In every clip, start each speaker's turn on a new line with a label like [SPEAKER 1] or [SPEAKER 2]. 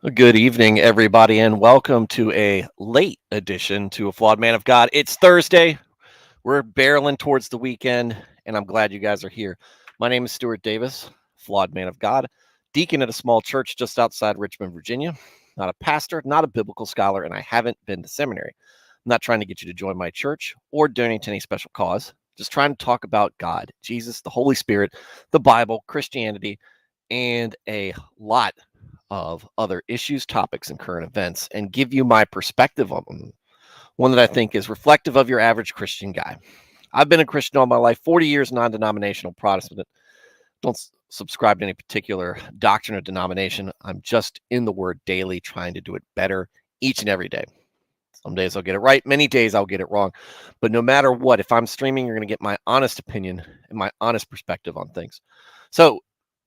[SPEAKER 1] Good evening, everybody, and welcome to a late edition to A Flawed Man of God. It's Thursday. We're barreling towards the weekend, and I'm glad you guys are here. My name is Stuart Davis, Flawed Man of God, deacon at a small church just outside Richmond, Virginia. Not a pastor, not a biblical scholar, and I haven't been to seminary. I'm not trying to get you to join my church or donate to any special cause. Just trying to talk about God, Jesus, the Holy Spirit, the Bible, Christianity, and a lot of other issues, topics, and current events, and give you my perspective on them. One that I think is reflective of your average Christian guy. I've been a Christian all my life, 40 years non denominational Protestant. Don't subscribe to any particular doctrine or denomination. I'm just in the word daily, trying to do it better each and every day. Some days I'll get it right, many days I'll get it wrong. But no matter what, if I'm streaming, you're going to get my honest opinion and my honest perspective on things. So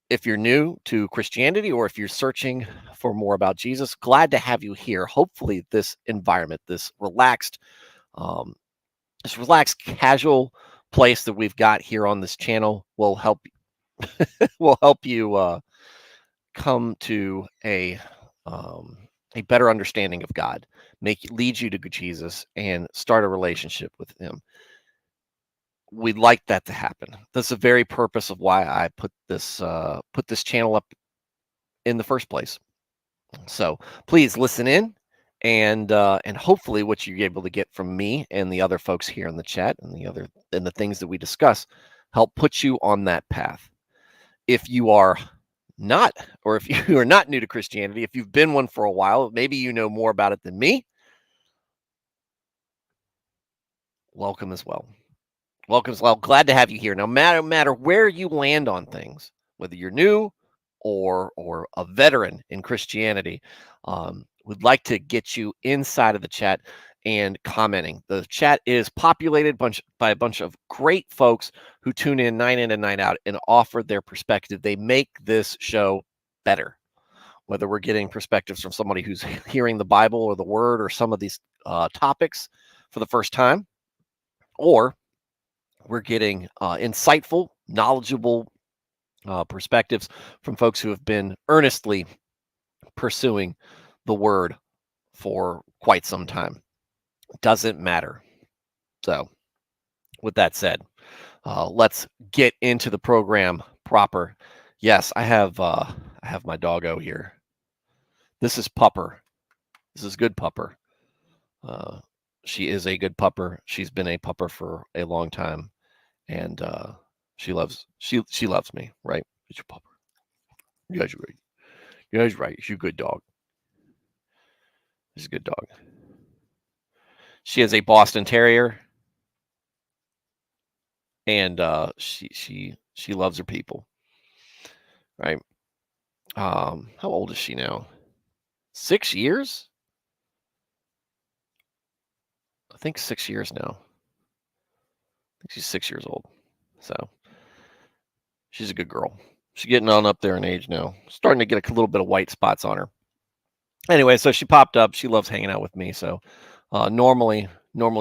[SPEAKER 1] if you're new to Christianity or if you're searching for more about Jesus, glad to have you here. Hopefully, this environment, um, this relaxed, casual place that we've got here on this channel will help you come to a better understanding of God, lead you to Jesus, and start a relationship with Him. We'd like that to happen. That's the very purpose of why I put this channel up in the first place. So please listen in, and hopefully what you're able to get from me and the other folks here in the chat and the things that we discuss help put you on that path. If you are not, or if you are not new to Christianity, if you've been one for a while, maybe you know more about it than me. Welcome as well. Welcome as well. Glad to have you here. No matter where you land on things, whether you're new or a veteran in Christianity, would like to get you inside of the chat and commenting. The chat is populated by a bunch of great folks who tune in night and night out and offer their perspective. They make this show better. Whether we're getting perspectives from somebody who's hearing the Bible or the Word or some of these topics for the first time, or we're getting insightful, knowledgeable perspectives from folks who have been earnestly pursuing the word for quite some time. Doesn't matter. So, with that said, let's get into the program proper. Yes, I have my doggo here. This is Pupper. This is good Pupper. Uh, she is a good pupper. She's been a pupper for a long time, and she loves me, right? It's your pupper. You guys are right. You guys are right. She's a good dog. She's a good dog. She is a Boston Terrier, and she loves her people, right? How old is she now? 6 years? I think 6 years now. I think she's 6 years old. So she's a good girl. She's getting on up there in age now. Starting to get a little bit of white spots on her. Anyway, so she popped up. She loves hanging out with me. So normally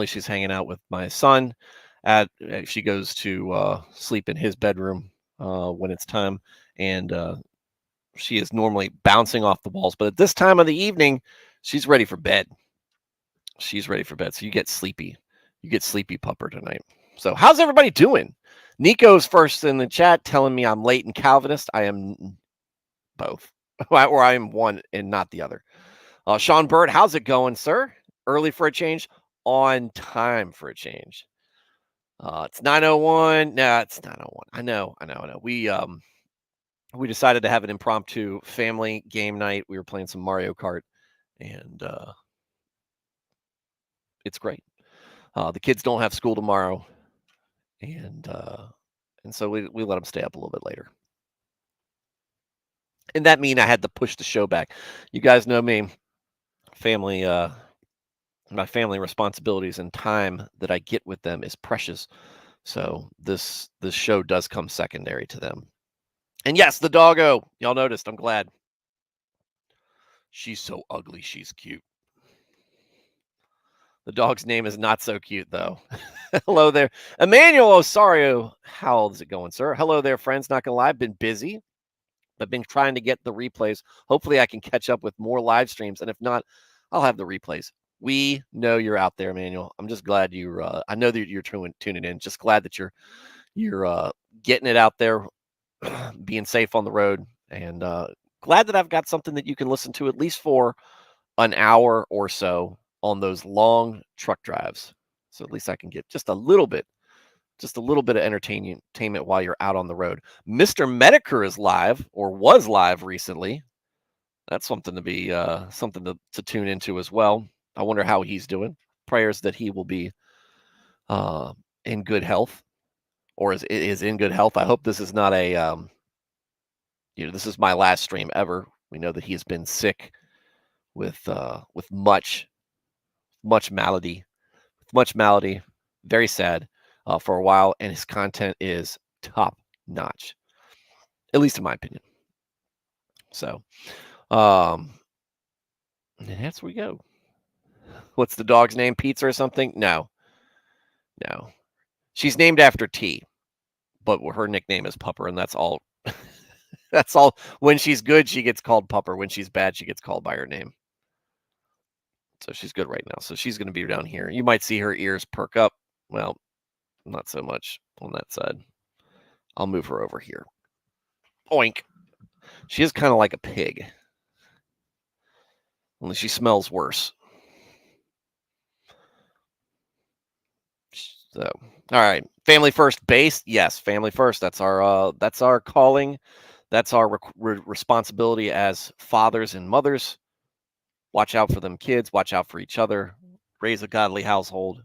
[SPEAKER 1] she's hanging out with my son. She goes to sleep in his bedroom when it's time, and she is normally bouncing off the walls. But at this time of the evening, she's ready for bed. She's ready for bed. So you get sleepy. You get sleepy pupper tonight. So how's everybody doing? Nico's first in the chat telling me I'm late and Calvinist. I am both, or I am one and not the other. Sean Bird, how's it going, sir? Early for a change, on time for a change. It's 9:01. No, it's 9:01. I know. We decided to have an impromptu family game night. We were playing some Mario Kart, and it's great. The kids don't have school tomorrow, and so we let them stay up a little bit later. And that mean I had to push the show back. You guys know me, family. My family responsibilities and time that I get with them is precious. So this show does come secondary to them. And yes, the doggo. Y'all noticed. I'm glad. She's so ugly. She's cute. The dog's name is not so cute, though. Hello there. Emmanuel Osario. How old is it going, sir? Hello there, friends. Not going to lie. I've been busy. I've been trying to get the replays. Hopefully I can catch up with more live streams. And if not, I'll have the replays. We know you're out there, Emmanuel. I'm just glad you're I know that you're tuning in. Just glad that you're getting it out there, being safe on the road, and glad that I've got something that you can listen to at least for an hour or so on those long truck drives. So at least I can get just a little bit of entertainment while you're out on the road. Mr. Medicare is live, or was live recently. That's something to be something to tune into as well. I wonder how he's doing. Prayers that he will be in good health, or is in good health. I hope this is not a this is my last stream ever. We know that he's been sick with much malady, very sad for a while, and his content is top notch, at least in my opinion. So, and that's where we go. What's the dog's name? Pizza or something? No. She's named after T, but her nickname is Pupper, and that's all. That's all. When she's good, she gets called Pupper. When she's bad, she gets called by her name. So she's good right now. So she's going to be down here. You might see her ears perk up. Well, not so much on that side. I'll move her over here. Oink. She is kind of like a pig. Only she smells worse. So, all right. Family first base. Yes, family first. That's our calling. That's our responsibility as fathers and mothers. Watch out for them kids. Watch out for each other. Raise a godly household.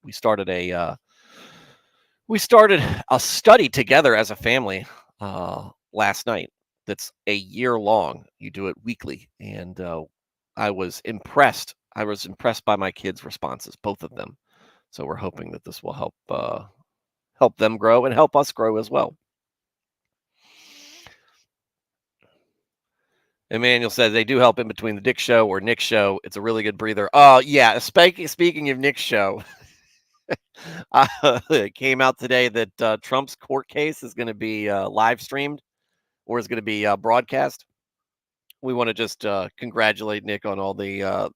[SPEAKER 1] We started a study together as a family last night. That's a year long. You do it weekly, and I was impressed. I was impressed by my kids' responses, both of them. So we're hoping that this will help them grow and help us grow as well. Emmanuel says they do help in between the Dick Show or Nick Show. It's a really good breather. Oh, yeah. Speaking of Nick Show, it came out today that Trump's court case is going to be live streamed or is going to be broadcast. We want to just congratulate Nick on all the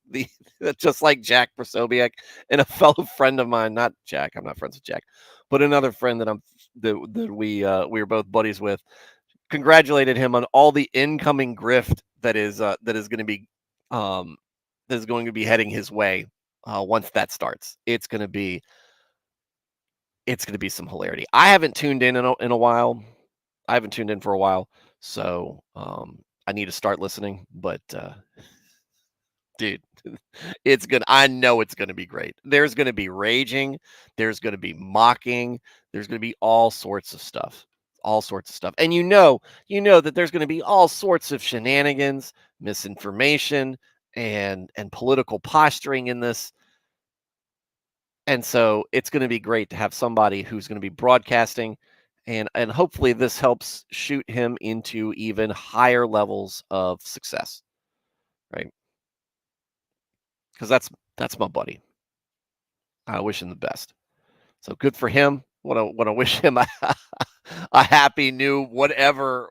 [SPEAKER 1] just like Jack Prosobiec and a fellow friend of mine, not Jack. I'm not friends with Jack, but another friend that we were both buddies with. Congratulated him on all the incoming grift that is going to be heading his way once that starts. It's going to be some hilarity. I haven't tuned in a while. I haven't tuned in for a while, so I need to start listening. But dude, it's good. I know it's going to be great. There's going to be raging. There's going to be mocking. There's going to be all sorts of stuff. And you know that there's going to be all sorts of shenanigans, misinformation, and political posturing in this. And so it's going to be great to have somebody who's going to be broadcasting, and hopefully this helps shoot him into even higher levels of success, right? Because that's my buddy. I wish him the best. So good for him. Want to wish him a happy new whatever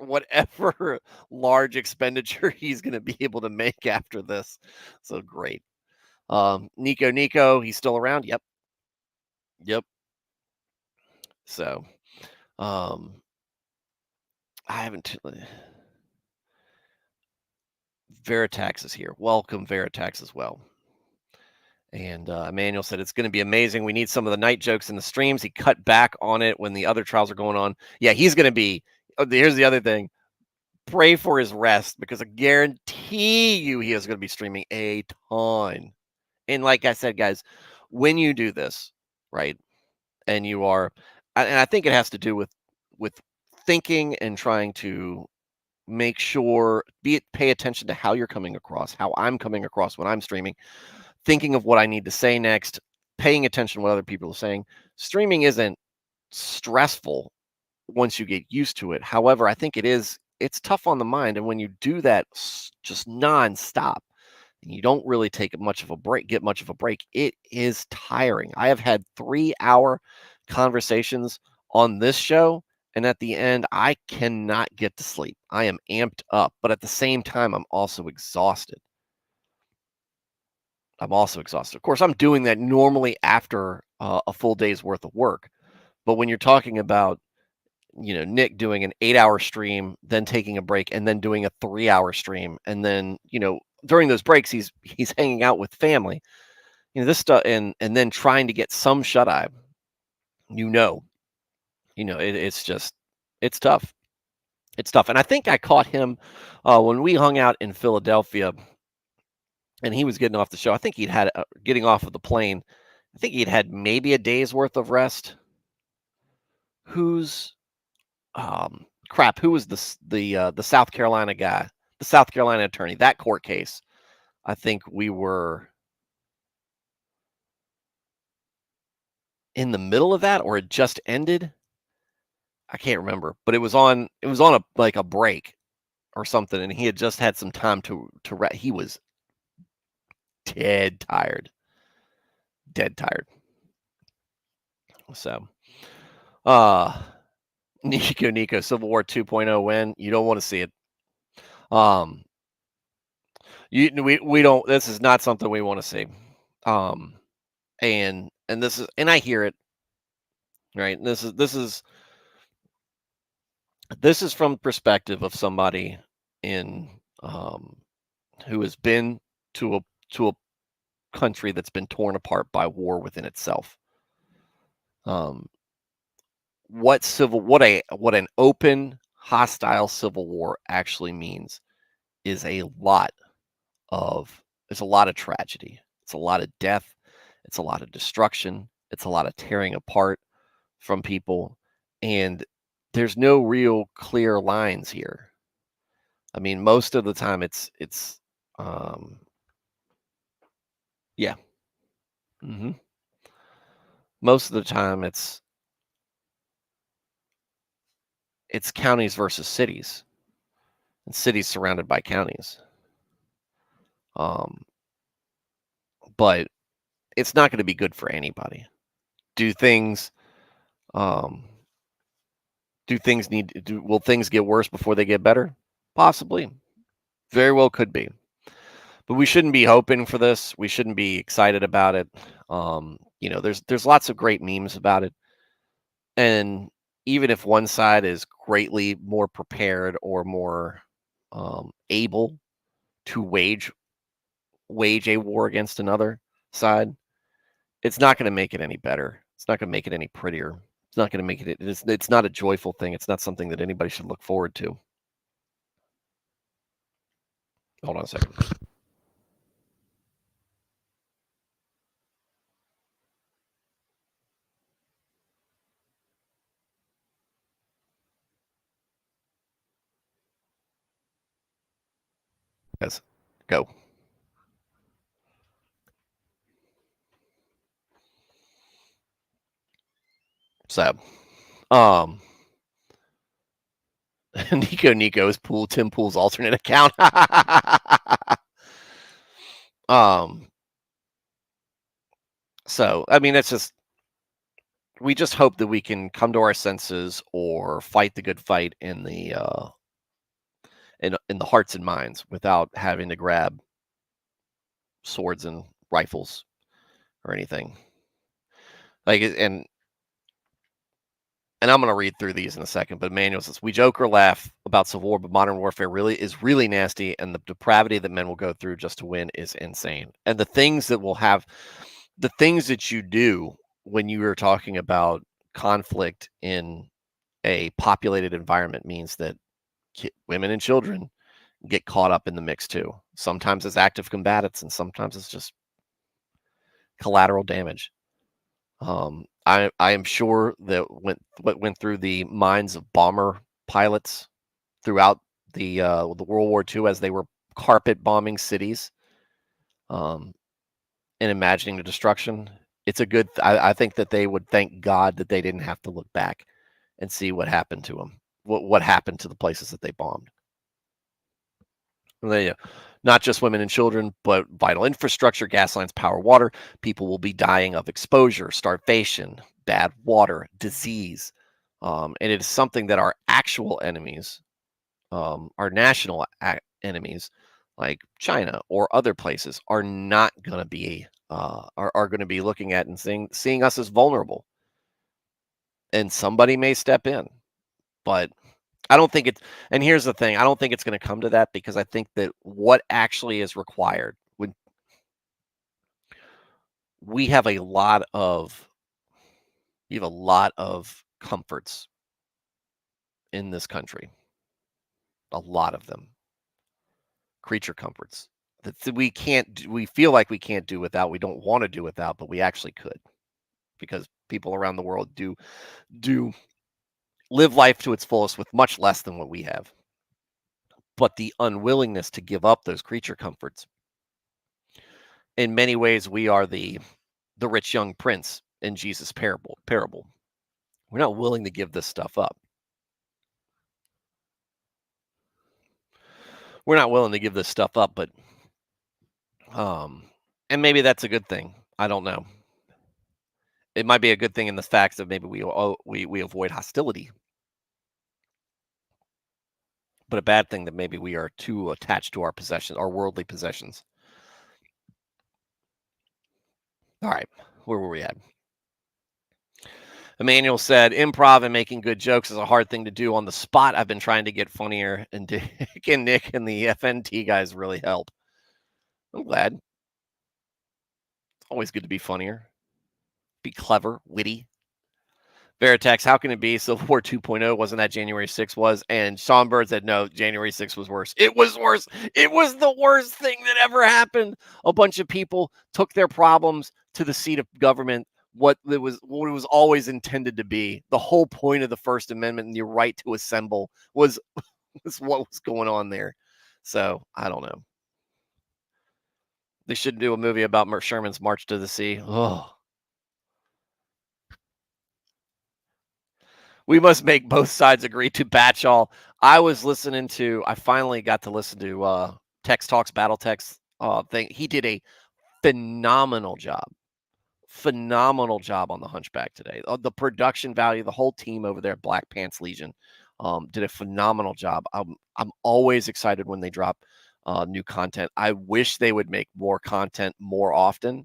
[SPEAKER 1] large expenditure he's going to be able to make after this. So great. Nico, he's still around. Yep. So, I haven't. Veritax is here. Welcome, Veritax, as well. And Emmanuel said it's going to be amazing. We need some of the night jokes in the streams. He cut back on it when the other trials are going on. Yeah, he's going to be. Here's the other thing. Pray for his rest, because I guarantee you he is going to be streaming a ton. And like I said, guys, when you do this, right, and you are, and I think it has to do with thinking and trying to make sure, pay attention to how you're coming across, how I'm coming across when I'm streaming, thinking of what I need to say next, paying attention to what other people are saying. Streaming isn't stressful once you get used to it. However, I think it's tough on the mind. And when you do that just nonstop, and you don't really get much of a break, it is tiring. I have had 3-hour conversations on this show, And at the end, I cannot get to sleep. I am amped up, but at the same time, I'm also exhausted. Of course, I'm doing that normally after a full day's worth of work. But when you're talking about, Nick doing an 8-hour stream, then taking a break, and then doing a 3-hour stream, and then, during those breaks, he's hanging out with family. This stuff, and then trying to get some shut eye. You know, it's just it's tough. It's tough. And I think I caught him when we hung out in Philadelphia, and he was getting off the show. I think he'd had getting off of the plane. I think he'd had maybe a day's worth of rest. Who's crap? Who was the South Carolina guy, the South Carolina attorney? That court case. I think we were in the middle of that, or it just ended. I can't remember, but it was on a like a break or something, and he had just had some time to rest. He was dead tired. Dead tired. So, Nico, Civil War 2.0 win. You don't want to see it. We don't. This is not something we want to see. And this is, and I hear it. Right. This is from perspective of somebody in who has been to a country that's been torn apart by war within itself. What an open, hostile civil war actually means is a lot of tragedy. It's a lot of death. It's a lot of destruction. It's a lot of tearing apart from people, and there's no real clear lines here. I mean, most of the time it's yeah. hmm Most of the time it's counties versus cities, and cities surrounded by counties. Um, but it's not going to be good for anybody. Do things um will things get worse before they get better? Possibly. Very well could be. But we shouldn't be hoping for this. We shouldn't be excited about it. There's lots of great memes about it. And even if one side is greatly more prepared or more able to wage a war against another side, it's not going to make it any better. It's not going to make it any prettier. It's not going to make it. It's not a joyful thing. It's not something that anybody should look forward to. Hold on a second. Yes, go. So, um, Nico is Tim Pool's alternate account. So I mean, it's just, we just hope that we can come to our senses or fight the good fight in the in the hearts and minds without having to grab swords and rifles or anything. Like, and I'm going to read through these in a second, but Manuel says, we joke or laugh about Civil War, but modern warfare is really nasty, and the depravity that men will go through just to win is insane. And the things that you do when you are talking about conflict in a populated environment means that women and children get caught up in the mix too. Sometimes as active combatants, and sometimes it's just collateral damage. I am sure that what went through the minds of bomber pilots throughout the World War II as they were carpet bombing cities, and imagining the destruction. It's a good. I think that they would thank God that they didn't have to look back and see what happened to them. What happened to the places that they bombed. Not just women and children, but vital infrastructure, gas lines, power, water. People will be dying of exposure, starvation, bad water, disease. And it is something that our actual enemies, our national enemies, like China or other places, are not going to be are going to be looking at and seeing us as vulnerable. And somebody may step in, but I don't think it's. And here's the thing: I don't think it's going to come to that, because I think that what actually is required when we have a lot of comforts in this country, a lot of them, creature comforts that we feel like we can't do without, we don't want to do without, but we actually could, because people around the world do live life to its fullest with much less than what we have. But the unwillingness to give up those creature comforts, in many ways, we are the rich young prince in Jesus' parable. We're not willing to give this stuff up. We're not willing to give this stuff up, but um and maybe that's a good thing. I don't know. It might be a good thing in the fact that maybe we avoid hostility, but a bad thing that maybe we are too attached to our possessions, our worldly possessions. All right, where were we at? Emmanuel said, "Improv and making good jokes is a hard thing to do on the spot. I've been trying to get funnier, and Dick and Nick and the FNT guys really help." I'm glad. Always good to be funnier, be clever, witty. Veritex, how can it be Civil War 2.0 wasn't that January 6th was? And Sean Bird said, no, January 6th was worse. It was worse. It was the worst thing that ever happened. A bunch of people took their problems to the seat of government, what it was always intended to be. The whole point of the First Amendment and your right to assemble was what was going on there. So I don't know. They should do a movie about Sherman's March to the Sea. Oh. We must make both sides agree to batch all. I finally got to listen to Tex Talks Battle Tex thing. He did a phenomenal job. Phenomenal job on the Hunchback today. The production value, the whole team over there at Black Pants Legion did a phenomenal job. I'm always excited when they drop new content. I wish they would make more content more often,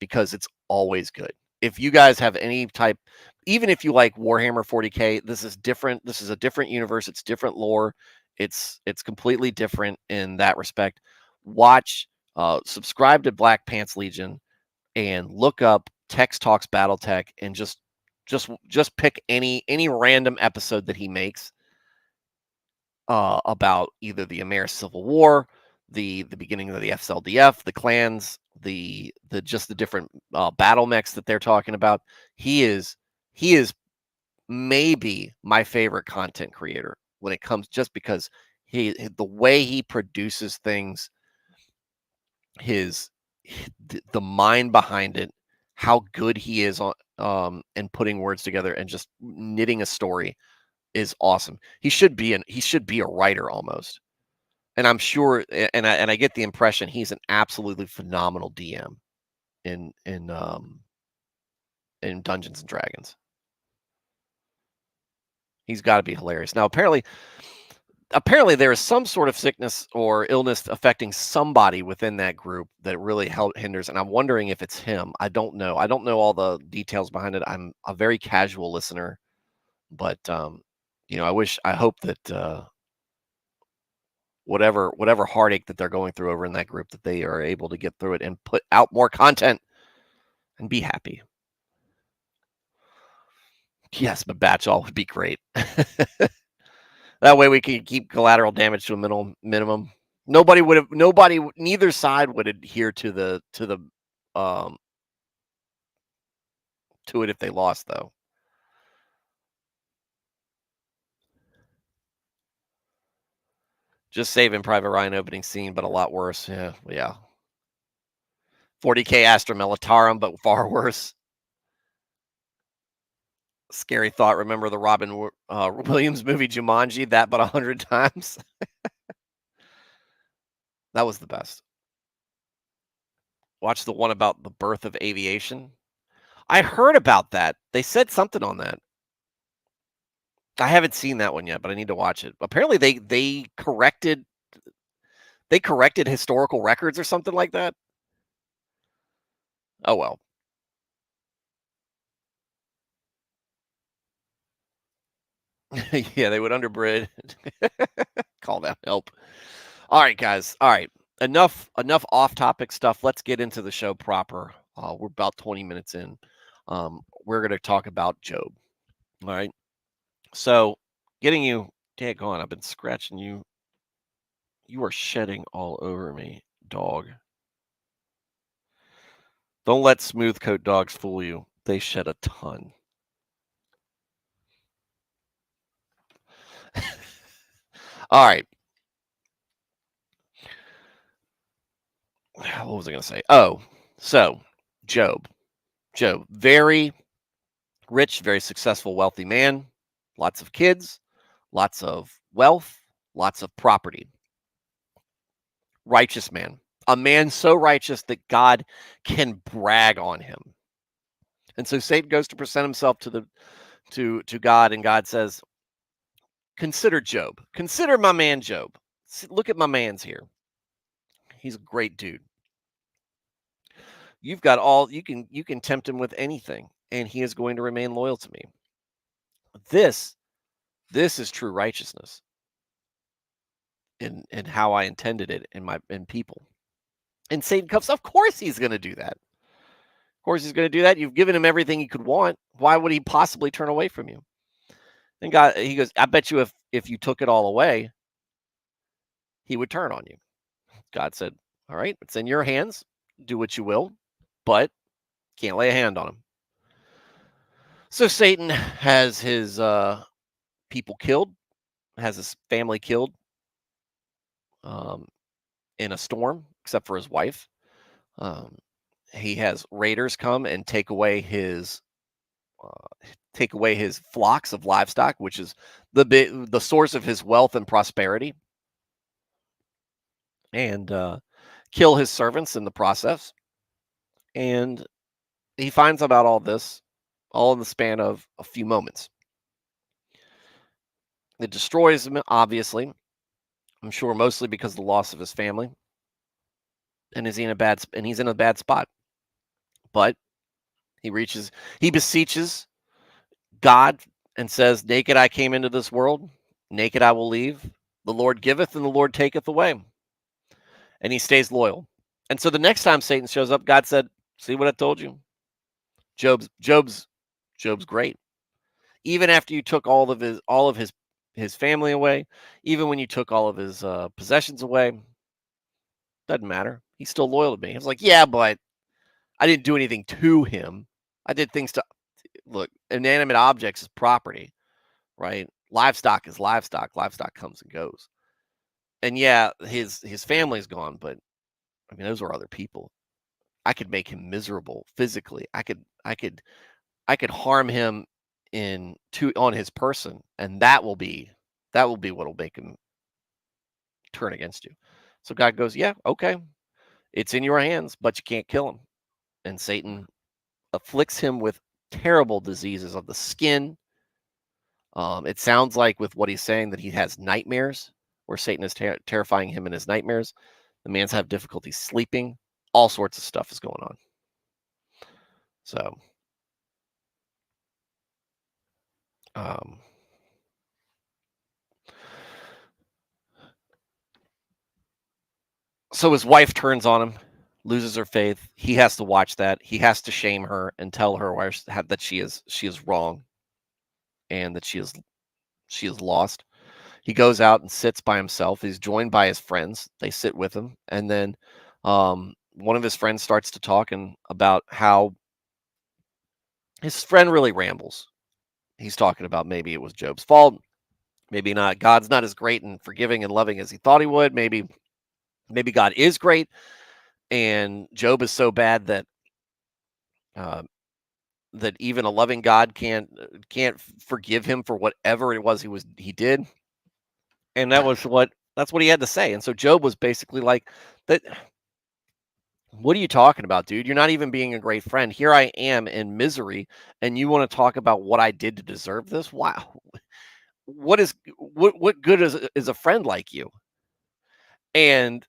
[SPEAKER 1] because it's always good. If you guys have any type, even if you like Warhammer 40K, this is different. This is a different universe. It's different lore. It's completely different in that respect. Watch, subscribe to Black Pants Legion and look up Tex Talks BattleTech, and just pick any random episode that he makes about either the American Civil War, the beginning of the FSLDF, the clans, the just the different battle mechs that they're talking about. He is maybe my favorite content creator when it comes, just because the way he produces things, his the mind behind it, how good he is on and putting words together and just knitting a story is awesome. He should be a writer almost. And I'm sure, and I get the impression he's an absolutely phenomenal DM in in Dungeons and Dragons. He's got to be hilarious. Now, apparently there is some sort of sickness or illness affecting somebody within that group that really hinders, and I'm wondering if it's him. I don't know. I don't know all the details behind it. I'm a very casual listener, but I hope that whatever heartache that they're going through over in that group, that they are able to get through it and put out more content and be happy. Yes, but batch all would be great. That way we can keep collateral damage to a minimum. Neither side would adhere um to it if they lost, though. Just saving Private Ryan opening scene, but a lot worse. Yeah. 40K Astra Militarum, but far worse. Scary thought. Remember the Robin Williams movie Jumanji? That but 100 times. That was the best. Watch the one about the birth of aviation. I heard about that. They said something on that. I haven't seen that one yet, but I need to watch it. Apparently they corrected historical records or something like that. Oh well. Yeah, they would underbid. Call that help. All right, guys. All right. Enough off-topic stuff. Let's get into the show proper. We're about 20 minutes in. We're going to talk about Job. All right. So, getting you, daggone, I've been scratching you. You are shedding all over me, dog. Don't let smooth coat dogs fool you. They shed a ton. All right. What was I going to say? Oh, so Job. Job, very rich, very successful, wealthy man, lots of kids, lots of wealth, lots of property. Righteous man. A man so righteous that God can brag on him. And so Satan goes to present himself to God, and God says, "Consider Job. Consider my man Job. Look at my man's here. He's a great dude. You've got all you can tempt him with anything, and he is going to remain loyal to me. This this is true righteousness in how I intended it in people." And Satan comes, of course he's going to do that. Of course he's going to do that. You've given him everything he could want. Why would he possibly turn away from you? And God, he goes, I bet you if you took it all away, he would turn on you. God said, all right, it's in your hands. Do what you will, but can't lay a hand on him. So Satan has his people killed, has his family killed um, in a storm, except for his wife. Um, he has raiders come and take away his flocks of livestock, which is the source of his wealth and prosperity, and kill his servants in the process. And he finds about all this all in the span of a few moments. It destroys him, obviously. I'm sure mostly because of the loss of his family, and he's in a bad spot. But he beseeches God and says, "Naked I came into this world, naked I will leave. The Lord giveth, and the Lord taketh away." And he stays loyal. And so the next time Satan shows up, God said, "See what I told you? Job's Job's Job's great. Even after you took all of his family away, even when you took all of his possessions away, doesn't matter. He's still loyal to me." I was like, "Yeah, but I didn't do anything to him. I did things to look. Inanimate objects is property, right? Livestock is livestock. Livestock comes and goes. And yeah, his family's gone, but I mean, those were other people. I could make him miserable physically. I could harm him on his person, and that will be what'll make him turn against you." So God goes, "Yeah, okay, it's in your hands, but you can't kill him." And Satan afflicts him with terrible diseases of the skin. It sounds like with what he's saying that he has nightmares, where Satan is terrifying him in his nightmares. The man's have difficulty sleeping. All sorts of stuff is going on. So, um, so his wife turns on him, loses her faith. He has to watch that. He has to shame her and tell her that she is wrong and that she is lost. He goes out and sits by himself. He's joined by his friends. They sit with him, and then one of his friends starts to talk about how his friend really rambles. He's talking about maybe it was Job's fault, maybe not. God's not as great and forgiving and loving as he thought he would. Maybe God is great, and Job is so bad uh, that even a loving God can't forgive him for whatever it was he did. And that's what he had to say. And so Job was basically like, that. What are you talking about, dude? You're not even being a great friend. Here I am in misery, and you want to talk about what I did to deserve this? Wow. what good is a friend like you? And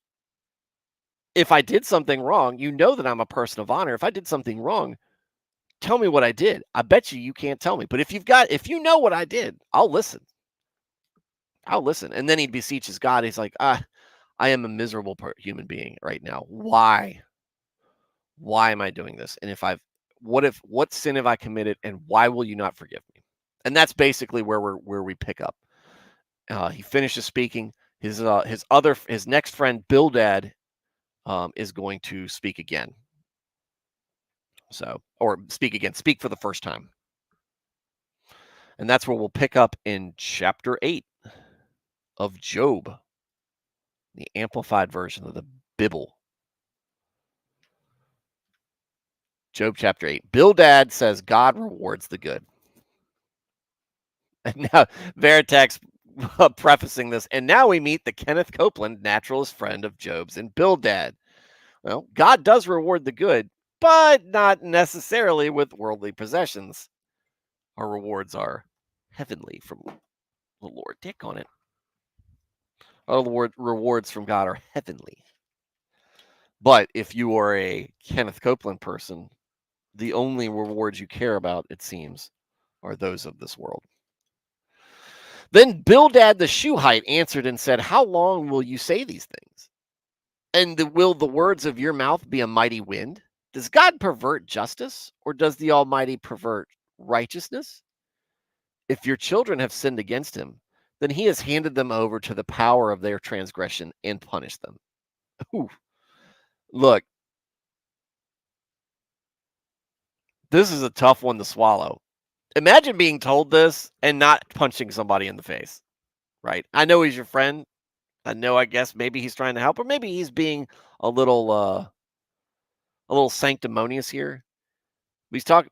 [SPEAKER 1] if I did something wrong, you know that I'm a person of honor. If I did something wrong, tell me what I did. I bet you can't tell me. But if you know what I did, I'll listen. I'll listen. And then he beseeches God. He's like, I am a miserable human being right now. Why? Why am I doing this? And what sin have I committed? And why will you not forgive me? And that's basically where we pick up. He finishes speaking. His next friend Bildad is going to speak again. Speak for the first time. And that's where we'll pick up in chapter 8 of Job, the amplified version of the Bible. Job chapter 8. Bildad says God rewards the good. And now Veritex prefacing this. And now we meet the Kenneth Copeland naturalist friend of Job's and Bildad. Well, God does reward the good, but not necessarily with worldly possessions. Our rewards are heavenly from the Lord. Dick on it. Our rewards from God are heavenly. But if you are a Kenneth Copeland person, the only rewards you care about, it seems, are those of this world. Then Bildad the Shuhite answered and said, how long will you say these things? And will the words of your mouth be a mighty wind? Does God pervert justice, or does the Almighty pervert righteousness? If your children have sinned against him, then he has handed them over to the power of their transgression and punished them. Ooh. Look, this is a tough one to swallow. Imagine being told this and not punching somebody in the face, right? I know he's your friend. I guess maybe he's trying to help, or maybe he's being a little sanctimonious here. He's talking.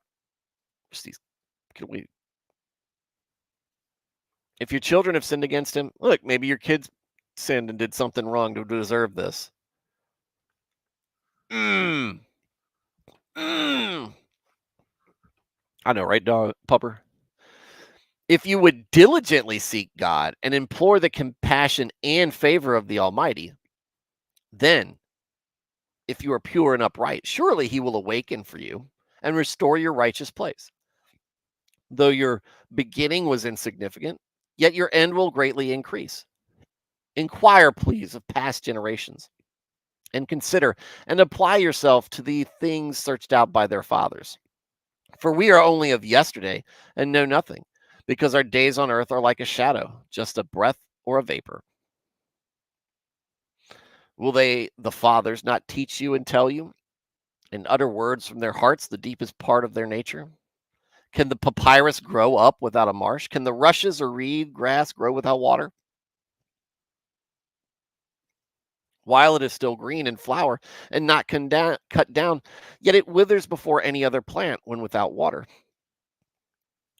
[SPEAKER 1] If your children have sinned against him, look, maybe your kids sinned and did something wrong to deserve this. I know, right, dog pupper? If you would diligently seek God and implore the compassion and favor of the Almighty, then, if you are pure and upright, surely he will awaken for you and restore your righteous place. Though your beginning was insignificant, yet your end will greatly increase. Inquire, please, of past generations, and consider and apply yourself to the things searched out by their fathers. For we are only of yesterday and know nothing, because our days on earth are like a shadow, just a breath or a vapor. Will the fathers, not teach you and tell you, and utter words from their hearts, the deepest part of their nature? Can the papyrus grow up without a marsh? Can the rushes or reed grass grow without water? While it is still green and flower and not cut down, yet it withers before any other plant when without water.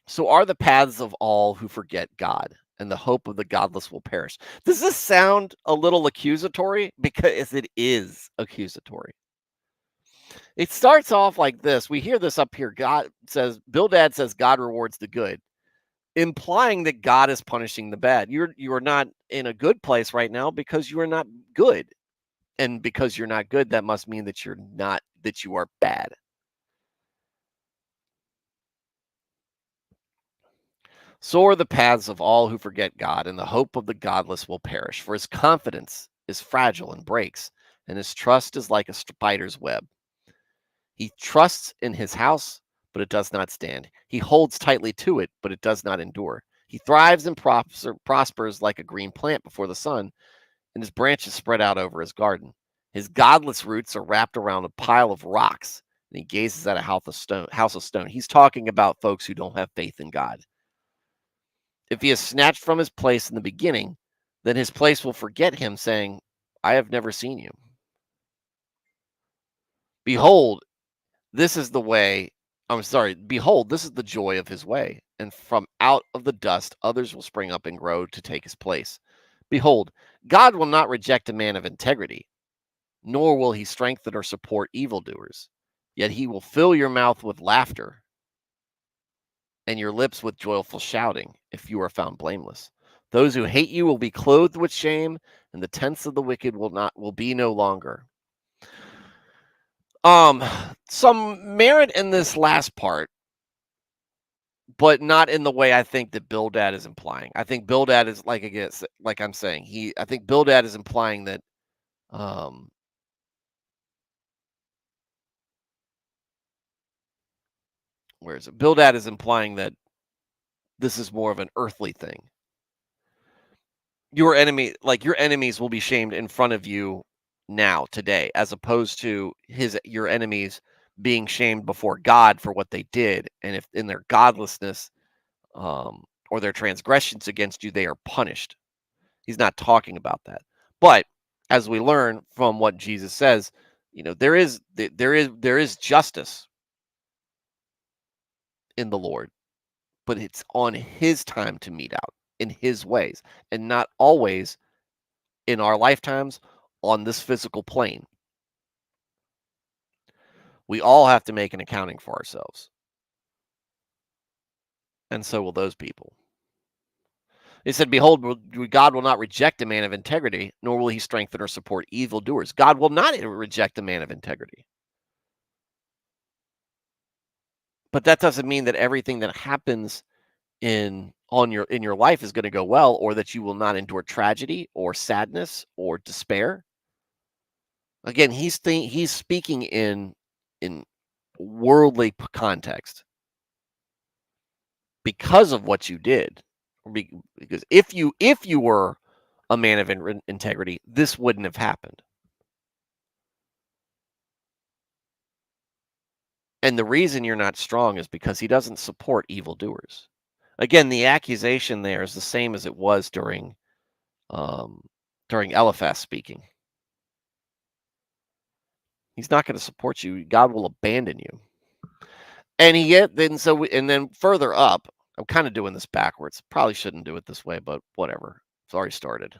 [SPEAKER 1] So are the paths of all who forget God, and the hope of the godless will perish. Does this sound a little accusatory? Because it is accusatory. It starts off like this. We hear this up here. Bildad says God rewards the good, implying that God is punishing the bad. You are not in a good place right now because you are not good. And because you're not good, that must mean that you are bad. So are the paths of all who forget God, and the hope of the godless will perish. For his confidence is fragile and breaks, and his trust is like a spider's web. He trusts in his house, but it does not stand. He holds tightly to it, but it does not endure. He thrives and prospers like a green plant before the sun, and his branches spread out over his garden. His godless roots are wrapped around a pile of rocks, and he gazes at a house of stone. He's talking about folks who don't have faith in God. If he is snatched from his place in the beginning, then his place will forget him, saying, I have never seen you. Behold, this is the way. Behold, this is the joy of his way. And from out of the dust, others will spring up and grow to take his place. Behold, God will not reject a man of integrity, nor will he strengthen or support evildoers. Yet he will fill your mouth with laughter and your lips with joyful shouting, if you are found blameless. Those who hate you will be clothed with shame, and the tents of the wicked will be no longer. Um, some merit in this last part, but not in the way I think that Bildad is implying. I think Bildad is like, again, like I'm saying, I think Bildad is implying that um where is it? Bildad is implying that this is more of an earthly thing. Your enemies will be shamed in front of you now, today, as opposed to your enemies being shamed before God for what they did, and if in their godlessness or their transgressions against you, they are punished. He's not talking about that. But as we learn from what Jesus says, there is justice in the Lord, but it's on his time to mete out in his ways, and not always in our lifetimes on this physical plane. We all have to make an accounting for ourselves, and so will those people. He said, "Behold, God will not reject a man of integrity, nor will he strengthen or support evildoers." God will not reject a man of integrity. But that doesn't mean that everything that happens in your life is going to go well, or that you will not endure tragedy or sadness or despair. Again, he's speaking in worldly context because of what you did. Because if you were a man of integrity, this wouldn't have happened. And the reason you're not strong is because he doesn't support evildoers. Again, the accusation there is the same as it was um, during Eliphaz speaking. He's not going to support you. God will abandon you. And he yet then and then further up, I'm kind of doing this backwards. Probably shouldn't do it this way, but whatever. It's already started.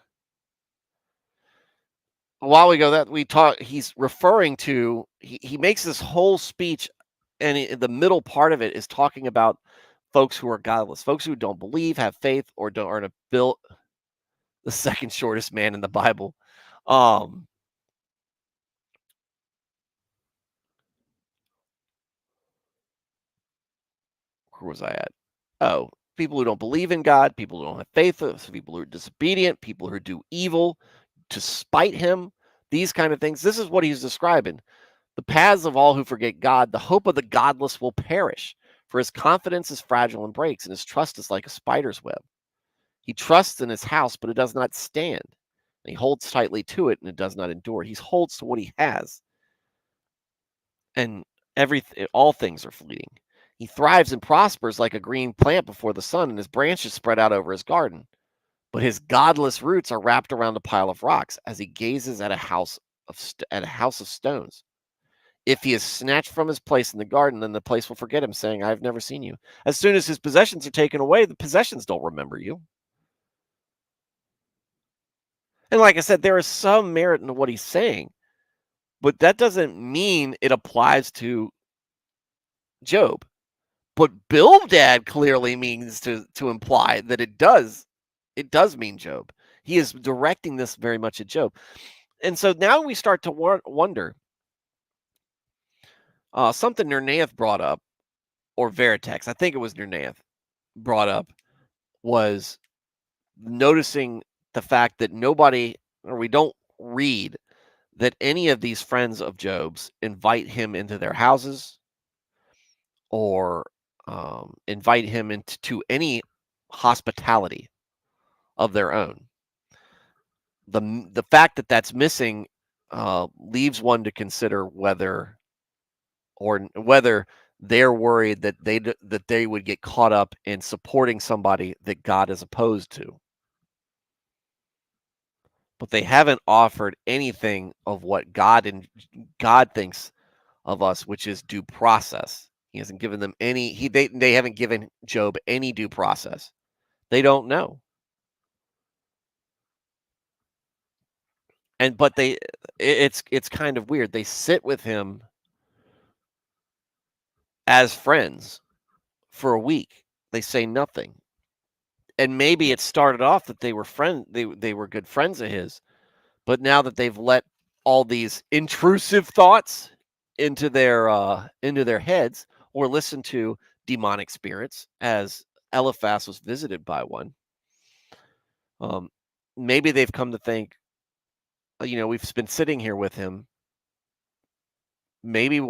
[SPEAKER 1] A while ago that we talked, he's referring to he makes this whole speech, and the middle part of it is talking about folks who are godless, folks who don't believe, have faith, or don't aren't built the second shortest man in the Bible. Um, where was I at? Oh, people who don't believe in God, people who don't have faith, people who are disobedient, people who do evil to spite him, these kind of things. This is what he's describing. The paths of all who forget God, the hope of the godless will perish, for his confidence is fragile and breaks, and his trust is like a spider's web. He trusts in his house, but it does not stand. And he holds tightly to it, and it does not endure. He holds to what he has, and all things are fleeting. He thrives and prospers like a green plant before the sun, and his branches spread out over his garden. But his godless roots are wrapped around a pile of rocks as he gazes at a house of stones. If he is snatched from his place in the garden, then the place will forget him, saying, "I have never seen you." As soon as his possessions are taken away, the possessions don't remember you. And like I said, there is some merit in what he's saying, but that doesn't mean it applies to Job. But Bildad clearly means to imply that it does. It does mean Job. He is directing this very much at Job. And so now we start to wonder, something Nernaev brought up, or Veritex, I think it was Nernaev, brought up, was noticing the fact that we don't read that any of these friends of Job's invite him into their houses, or invite him into any hospitality of their own. The fact that that's missing leaves one to consider whether they're worried that they would get caught up in supporting somebody that God is opposed to. But they haven't offered anything of what God thinks of us, which is due process. He hasn't given them they haven't given Job any due process. They don't know. But it's kind of weird. They sit with him as friends for a week. They say nothing. And maybe it started off that they were good friends of his, but now that they've let all these intrusive thoughts into their heads, or listened to demonic spirits, as Eliphaz was visited by one, um, maybe they've come to think, we've been sitting here with him. Maybe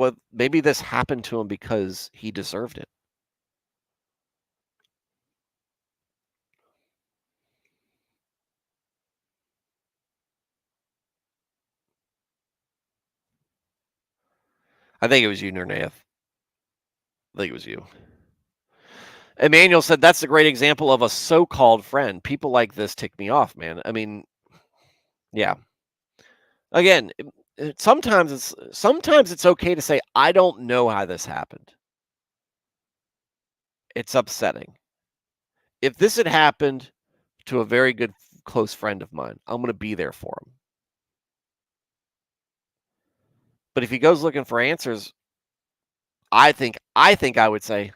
[SPEAKER 1] this happened to him because he deserved it. I think it was you, Nernath. I think it was you. Emmanuel said that's a great example of a so-called friend. People like this tick me off, man. I mean, yeah. Again, sometimes it's okay to say I don't know how this happened. It's upsetting. If this had happened to a very good close friend of mine, I'm going to be there for him. But if he goes looking for answers, I think I would say,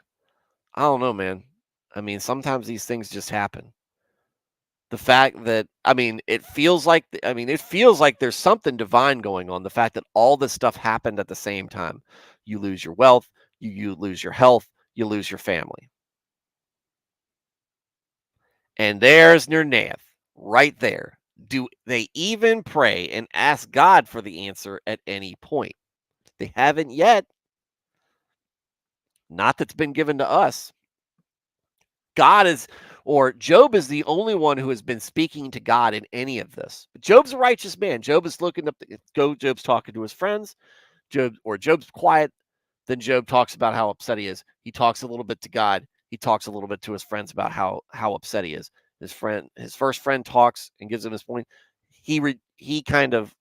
[SPEAKER 1] I don't know, man. I mean, sometimes these things just happen. The fact that it feels like there's something divine going on. The fact that all this stuff happened at the same time. You lose your wealth, you lose your health, you lose your family. And there's Nernath right there. Do they even pray and ask God for the answer at any point? They haven't yet. Not that's been given to us. Job is the only one who has been speaking to God in any of this. But Job's a righteous man. Job is looking up. Job's talking to his friends. Job's quiet. Then Job talks about how upset he is. He talks a little bit to God. He talks a little bit to his friends about how upset he is. His first friend talks and gives him his point. He kind of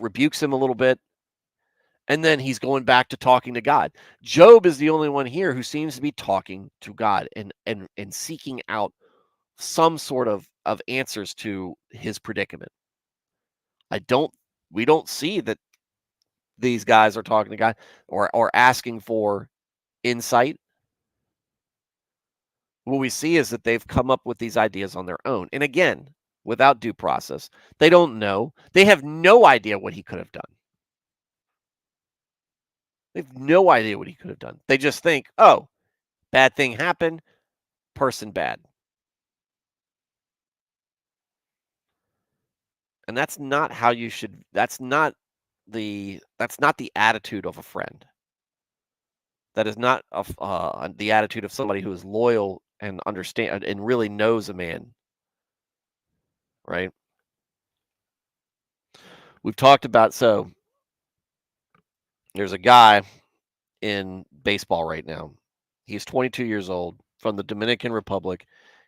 [SPEAKER 1] rebukes him a little bit, and then he's going back to talking to God. Job is the only one here who seems to be talking to God and seeking out some sort of answers to his predicament. I don't We don't see that these guys are talking to God or asking for insight. What we see is that they've come up with these ideas on their own. And again, without due process, they don't know. They have no idea what he could have done. They have no idea what he could have done. They just think, oh, bad thing happened, person bad. And that's not how you should that's not the attitude of a friend. That is not the attitude of somebody who is loyal and understand and really knows a man, right? We've talked about there's a guy in baseball right now. He's 22 years old from the Dominican Republic.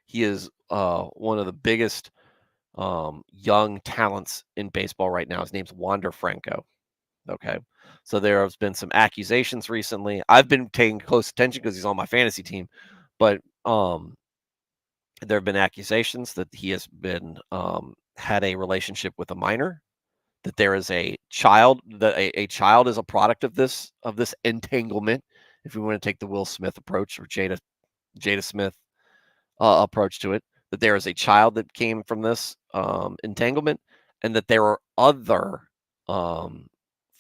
[SPEAKER 1] He is one of the biggest young talents in baseball right now. His name's Wander Franco. Okay. So there has been some accusations recently. I've been paying close attention because he's on my fantasy team, but there have been accusations that he has been had a relationship with a minor, that there is a child, that a child is a product of this entanglement. If we want to take the Will Smith approach or Jada Smith approach to it, that there is a child that came from this entanglement, and that there are other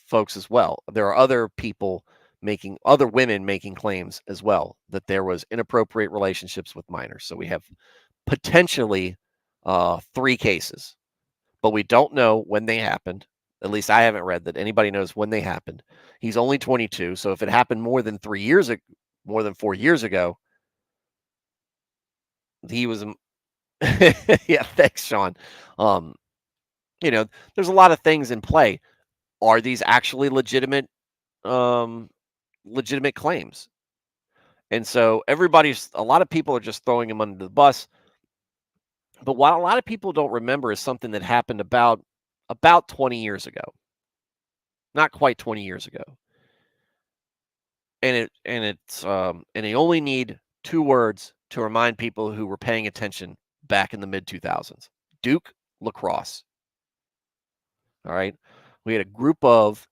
[SPEAKER 1] folks as well. There are other women making claims as well that there was inappropriate relationships with minors. So we have potentially 3 cases, but we don't know when they happened. At least I haven't read that anybody knows when they happened. He's only 22, so if it happened more than 4 years ago, he was yeah, thanks, Sean. Um, there's a lot of things in play. Are these actually um, legitimate claims? And so a lot of people are just throwing him under the bus. But what a lot of people don't remember is something that happened about 20 years ago, not quite 20 years ago. And you only need 2 words to remind people who were paying attention back in the mid 2000s. Duke lacrosse. All right. We had a group of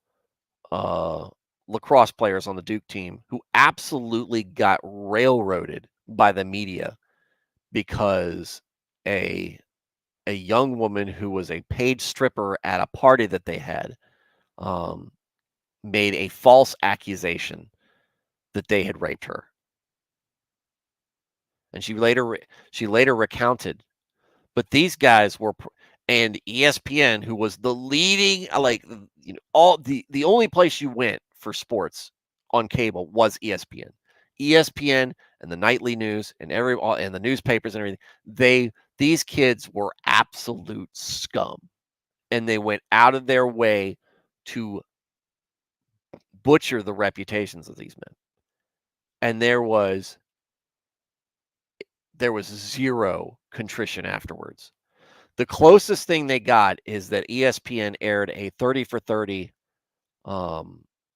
[SPEAKER 1] lacrosse players on the Duke team who absolutely got railroaded by the media because a a young woman who was a paid stripper at a party that they had um, made a false accusation that they had raped her, and she later recounted. But these guys were, and ESPN, who was the leading, all the only place you went for sports on cable was ESPN. ESPN and the nightly news and and the newspapers and everything. These kids were absolute scum, and they went out of their way to butcher the reputations of these men. And there was zero contrition afterwards. The closest thing they got is that ESPN aired a 30 for 30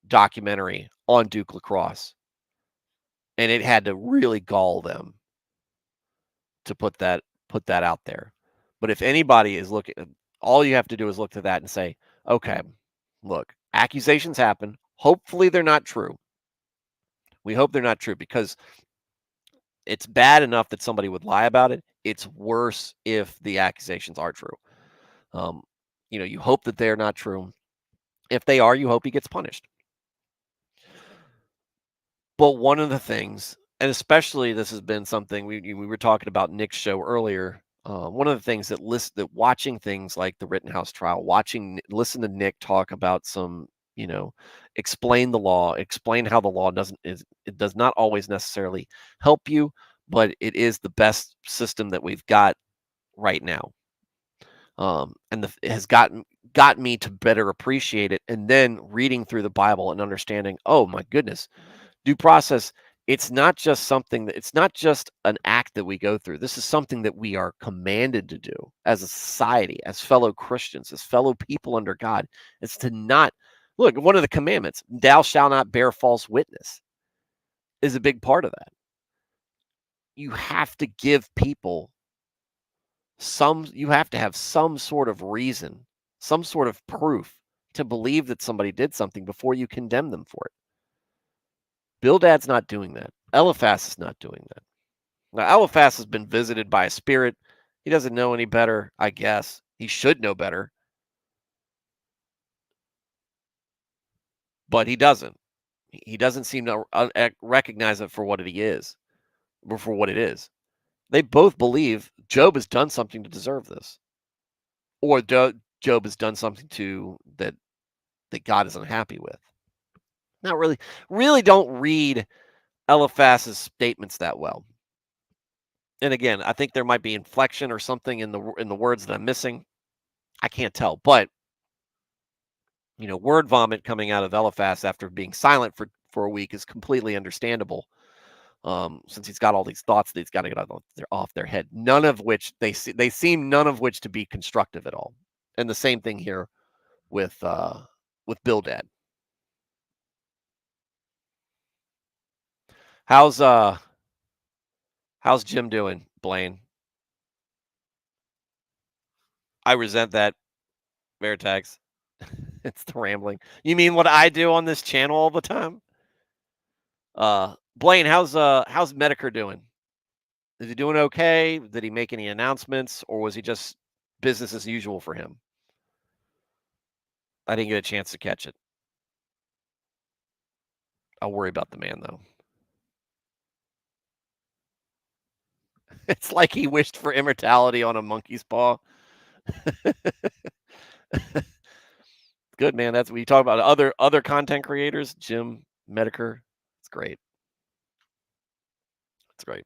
[SPEAKER 1] documentary on Duke lacrosse, and it had to really gall them to put that out there. But if anybody is looking, all you have to do is look to that and say, okay, look, accusations happen. Hopefully they're not true. We hope they're not true, because it's bad enough that somebody would lie about it. It's worse if the accusations are true. You hope that they're not true. If they are, you hope he gets punished. But one of the things, and especially this has been something we were talking about Nick's show earlier. One of the things that watching things like the Rittenhouse trial, listen to Nick talk about some, explain the law, explain how the law it does not always necessarily help you, but it is the best system that we've got right now. And it has got me to better appreciate it. And then reading through the Bible and understanding, oh my goodness, due process, it's not just an act that we go through. This is something that we are commanded to do as a society, as fellow Christians, as fellow people under God. It's to not look, one of the commandments, thou shalt not bear false witness, is a big part of that. You have to give people you have to have some sort of reason, some sort of proof to believe that somebody did something before you condemn them for it. Bildad's not doing that. Eliphaz is not doing that. Now, Eliphaz has been visited by a spirit. He doesn't know any better, I guess. He should know better. But he doesn't. He doesn't seem to recognize it for what it is, or for what it is. They both believe Job has done something to deserve this, or Job has done something that God is unhappy with. Not really. Really don't read Eliphaz's statements that well. And again, I think there might be inflection or something in the words that I'm missing. I can't tell, but word vomit coming out of Eliphaz after being silent for a week is completely understandable. Since he's got all these thoughts that he's got to get off their head, none of which they seem to be constructive at all. And the same thing here with Bildad. How's Jim doing, Blaine? I resent that, Veritags. It's the rambling. You mean what I do on this channel all the time? Blaine, how's Medicare doing? Is he doing okay? Did he make any announcements, or was he just business as usual for him? I didn't get a chance to catch it. I'll worry about the man, though. It's like he wished for immortality on a monkey's paw. Good, man. That's what you talk about. Other content creators, Jim, Medicare. It's great. It's great.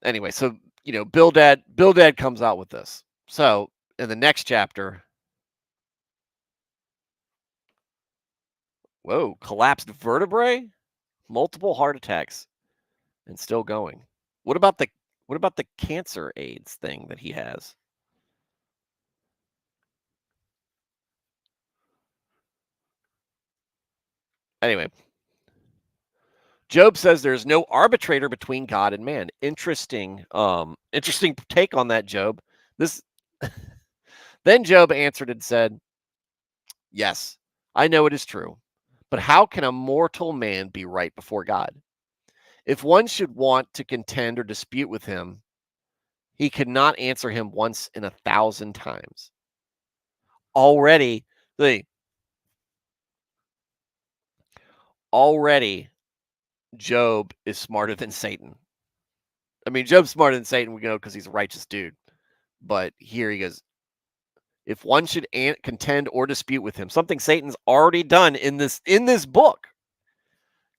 [SPEAKER 1] Anyway, so Bildad comes out with this. So in the next chapter, whoa, collapsed vertebrae, multiple heart attacks, and still going. What about the cancer AIDS thing that he has? Anyway, Job says there's no arbitrator between God and man. Interesting take on that, Job. Then Job answered and said, yes, I know it is true, But how can a mortal man be right before God? If one should want to contend or dispute with him, he could not answer him once in 1,000 times. Already, the already Job is smarter than Satan. I mean, Job's smarter than Satan, we know, because he's a righteous dude. But here he goes, if one should contend or dispute with him, something Satan's already done in this book,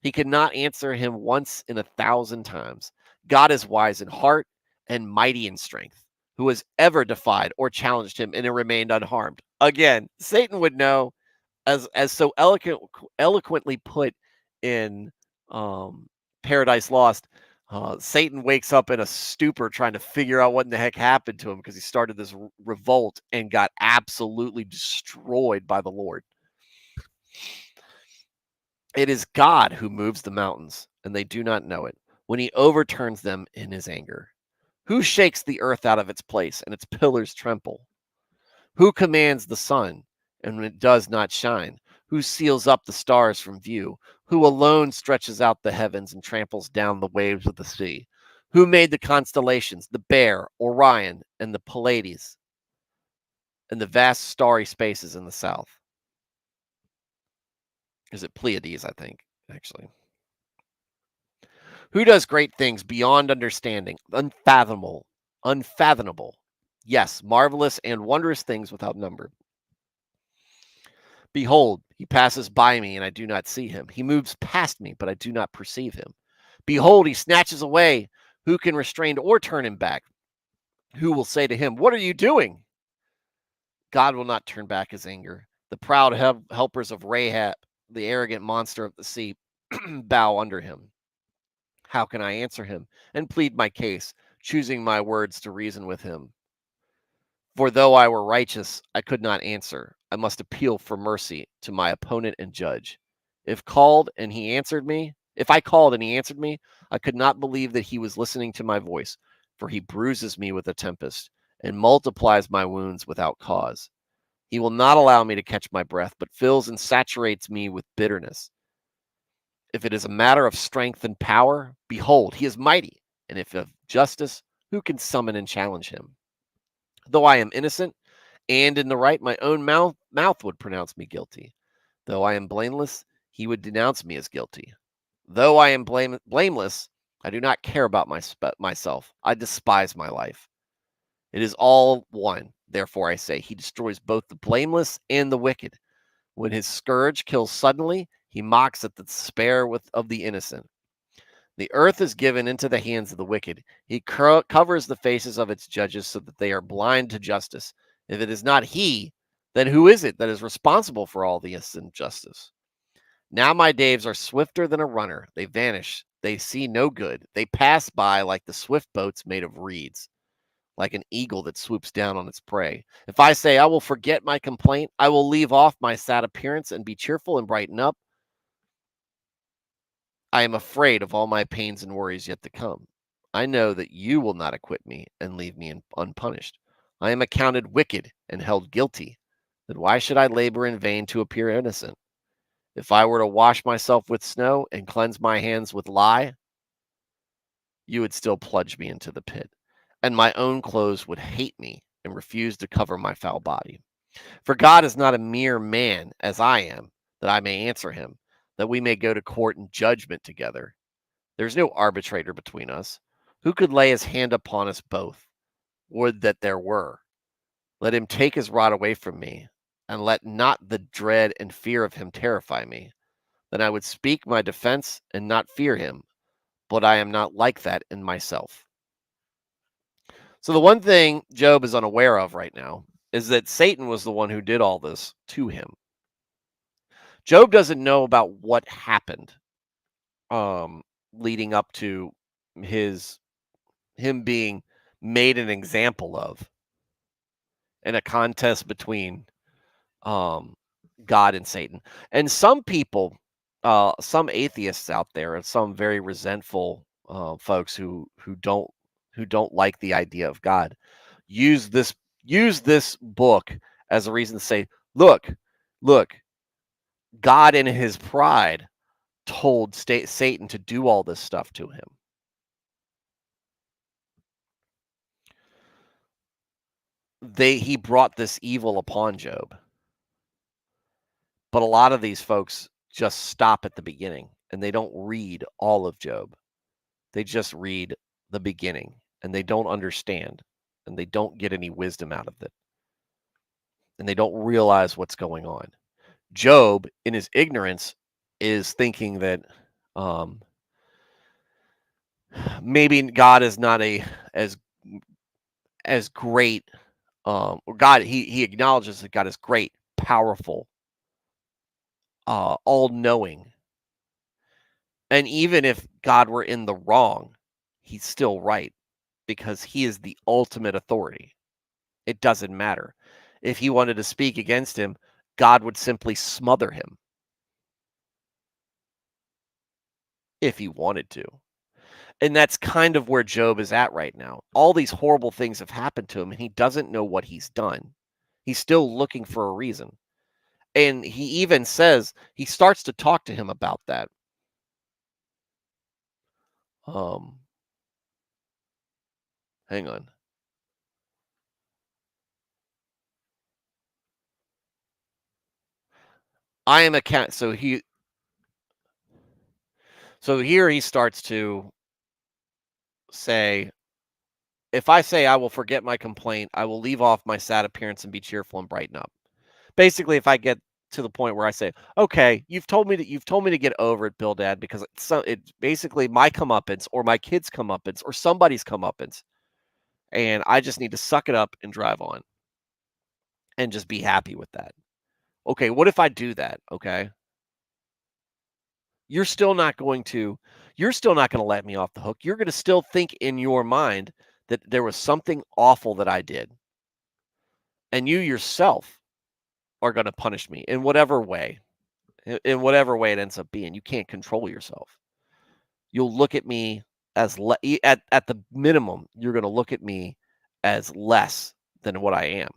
[SPEAKER 1] he could not answer him once in 1,000 times. God is wise in heart and mighty in strength. Who has ever defied or challenged him and remained unharmed? Again, Satan would know, as so eloquently put in Paradise Lost. Satan wakes up in a stupor trying to figure out what in the heck happened to him because he started this revolt and got absolutely destroyed by the Lord. It is God who moves the mountains, and they do not know it, when he overturns them in his anger. Who shakes the earth out of its place, and its pillars tremble? Who commands the sun, and when it does not shine? Who seals up the stars from view? Who alone stretches out the heavens and tramples down the waves of the sea? Who made the constellations, the Bear, Orion, and the Pleiades, and the vast starry spaces in the south? Is it Pleiades, I think, actually? Who does great things beyond understanding, unfathomable, yes, marvelous and wondrous things without number? Behold, he passes by me, and I do not see him. He moves past me, but I do not perceive him. Behold, he snatches away. Who can restrain or turn him back? Who will say to him, what are you doing? God will not turn back his anger. The proud helpers of Rahab, the arrogant monster of the sea, bow under him. How can I answer him and plead my case, choosing my words to reason with him? For though I were righteous, I could not answer. I must appeal for mercy to my opponent and judge. If I called and he answered me, I could not believe that he was listening to my voice, for he bruises me with a tempest and multiplies my wounds without cause. He will not allow me to catch my breath, but fills and saturates me with bitterness. If it is a matter of strength and power, behold, he is mighty. And if of justice, who can summon and challenge him? Though I am innocent and in the right, my own mouth would pronounce me guilty. Though I am blameless, he would denounce me as guilty. Though I am blameless, I do not care about myself. I despise my life. It is all one. Therefore, I say, he destroys both the blameless and the wicked. When his scourge kills suddenly, he mocks at the despair of the innocent. The earth is given into the hands of the wicked. He covers the faces of its judges so that they are blind to justice. If it is not he, then who is it that is responsible for all this injustice? Now my days are swifter than a runner. They vanish. They see no good. They pass by like the swift boats made of reeds, like an eagle that swoops down on its prey. If I say, I will forget my complaint, I will leave off my sad appearance and be cheerful and brighten up, I am afraid of all my pains and worries yet to come. I know that you will not acquit me and leave me unpunished. I am accounted wicked and held guilty. Then why should I labor in vain to appear innocent? If I were to wash myself with snow and cleanse my hands with lye, you would still plunge me into the pit, and my own clothes would hate me and refuse to cover my foul body. For God is not a mere man as I am, that I may answer him, that we may go to court and judgment together. There's no arbitrator between us. Who could lay his hand upon us both? Would that there were. Let him take his rod away from me, and let not the dread and fear of him terrify me. Then I would speak my defense and not fear him, but I am not like that in myself. So the one thing Job is unaware of right now is that Satan was the one who did all this to him. Job doesn't know about what happened leading up to him being made an example of in a contest between God and Satan. And some people, some atheists out there, and some very resentful folks who don't like the idea of God, use this book as a reason to say, look, God in his pride told Satan to do all this stuff to him. He brought this evil upon Job. But a lot of these folks just stop at the beginning and they don't read all of Job. They just read the beginning and they don't understand and they don't get any wisdom out of it. And they don't realize what's going on. Job, in his ignorance, is thinking that maybe God is not as as great. Or God, he acknowledges that God is great, powerful, all knowing. And even if God were in the wrong, he's still right because he is the ultimate authority. It doesn't matter. If he wanted to speak against him, God would simply smother him if he wanted to. And that's kind of where Job is at right now. All these horrible things have happened to him, and he doesn't know what he's done. He's still looking for a reason. And he even says, he starts to talk to him about that. Um, Hang on. I am a cat. So here he starts to say, if I say I will forget my complaint, I will leave off my sad appearance and be cheerful and brighten up. Basically, if I get to the point where I say, okay, you've told me to get over it, Bildad, because it's basically my comeuppance or my kid's comeuppance or somebody's comeuppance. And I just need to suck it up and drive on and just be happy with that. Okay, what if I do that? Okay. You're still not going to you're still not going to let me off the hook. You're going to still think in your mind that there was something awful that I did. And you yourself are going to punish me in whatever way. In whatever way it ends up being. You can't control yourself. You'll look at me as at the minimum, you're going to look at me as less than what I am.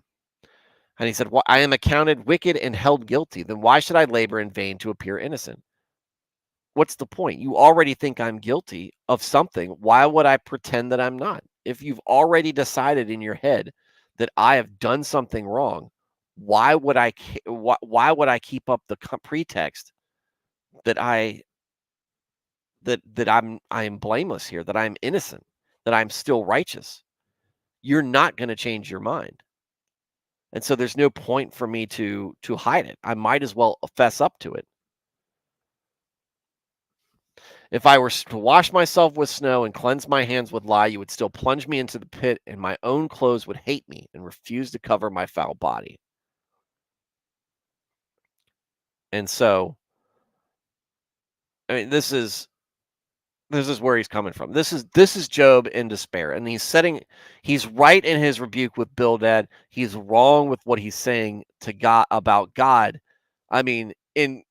[SPEAKER 1] And he said, well, I am accounted wicked and held guilty. Then why should I labor in vain to appear innocent? What's the point? You already think I'm guilty of something. Why would I pretend that I'm not? If you've already decided in your head that I have done something wrong, why would I keep up the pretext that I am blameless here, that I'm innocent, that I'm still righteous? You're not going to change your mind. And so there's no point for me to hide it. I might as well fess up to it. If I were to wash myself with snow and cleanse my hands with lye, you would still plunge me into the pit, and my own clothes would hate me and refuse to cover my foul body. And so, I mean, this is where he's coming from. This is Job in despair, and he's right in his rebuke with Bildad. He's wrong with what he's saying to God about God. I mean, in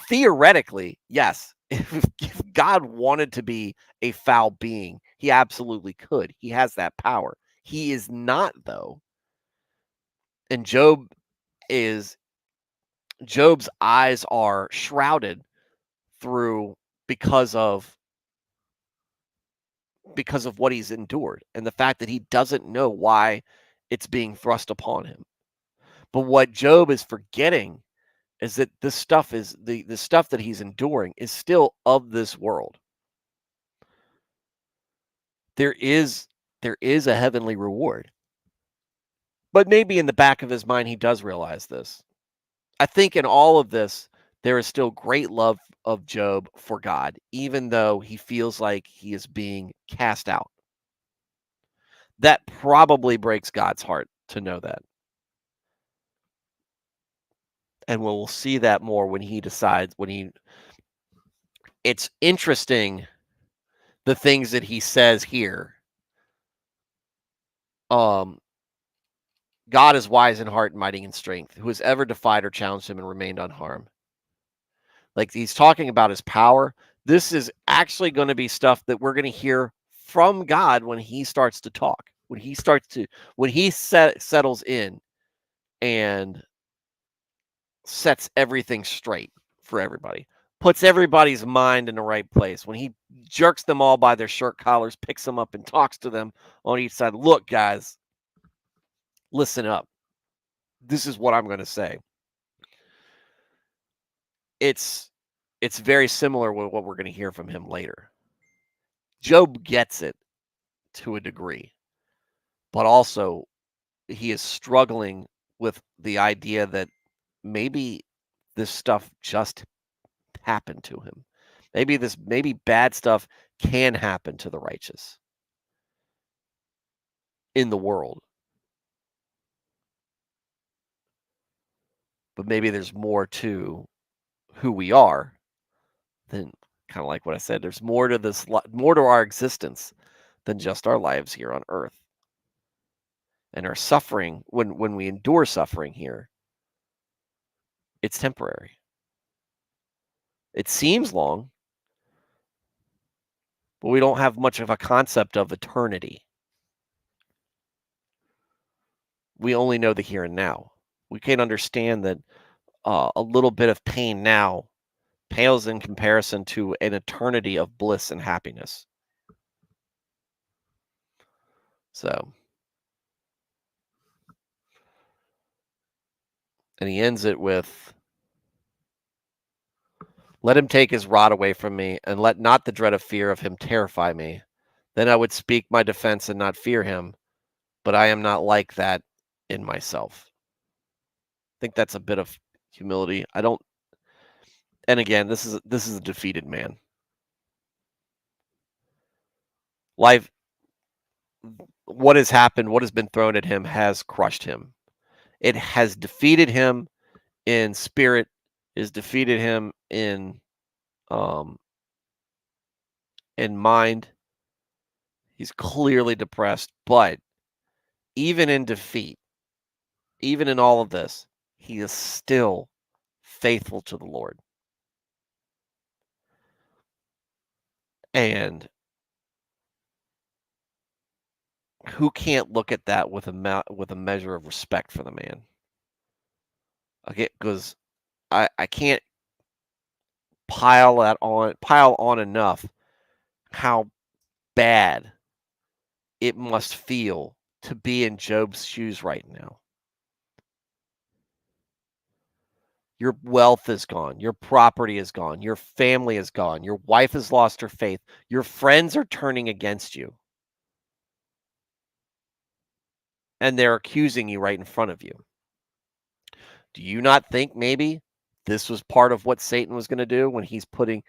[SPEAKER 1] theoretically, yes, if God wanted to be a foul being, he absolutely could. He has that power. He is not, though. And is Job's eyes are shrouded through because of what he's endured and the fact that he doesn't know why it's being thrust upon him. But what Job is forgetting is that this stuff is the stuff that he's enduring is still of this world. There is a heavenly reward. But maybe in the back of his mind he does realize this. I think in all of this there is still great love of Job for God, even though he feels like he is being cast out. That probably breaks God's heart to know that. And we'll see that more when he decides it's interesting the things that he says here. God is wise in heart and mighty in strength, who has ever defied or challenged him and remained unharmed. Like he's talking about his power. This is actually going to be stuff that we're going to hear from God when he starts to talk. When he settles in and sets everything straight for everybody, puts everybody's mind in the right place. When he jerks them all by their shirt collars, picks them up and talks to them on each side. Look, guys, listen up. This is what I'm going to say. It's very similar with what we're going to hear from him later. Job gets it to a degree, but also he is struggling with the idea that maybe this stuff just happened to him. Maybe bad stuff can happen to the righteous in the world. But maybe there's more to who we are than kind of like what I said. There's more to more to our existence than just our lives here on earth. And our suffering, when we endure suffering here, it's temporary. It seems long, but we don't have much of a concept of eternity. We only know the here and now. We can't understand that a little bit of pain now pales in comparison to an eternity of bliss and happiness. So, and he ends it with, "Let him take his rod away from me, and let not the dread of fear of him terrify me. Then I would speak my defense and not fear him, but I am not like that in myself." I think that's a bit of humility. I don't, and again, this is a defeated man. Life, what has happened, what has been thrown at him has crushed him. It has defeated him in spirit, has defeated him um in mind. He's clearly depressed, but even in defeat, even in all of this, he is still faithful to the Lord. And who can't look at that with a measure of respect for the man? Okay, because I can't pile on enough how bad it must feel to be in Job's shoes right now. Your wealth is gone. Your property is gone. Your family is gone. Your wife has lost her faith. Your friends are turning against you. And they're accusing you right in front of you. Do you not think maybe this was part of what Satan was going to do when he's putting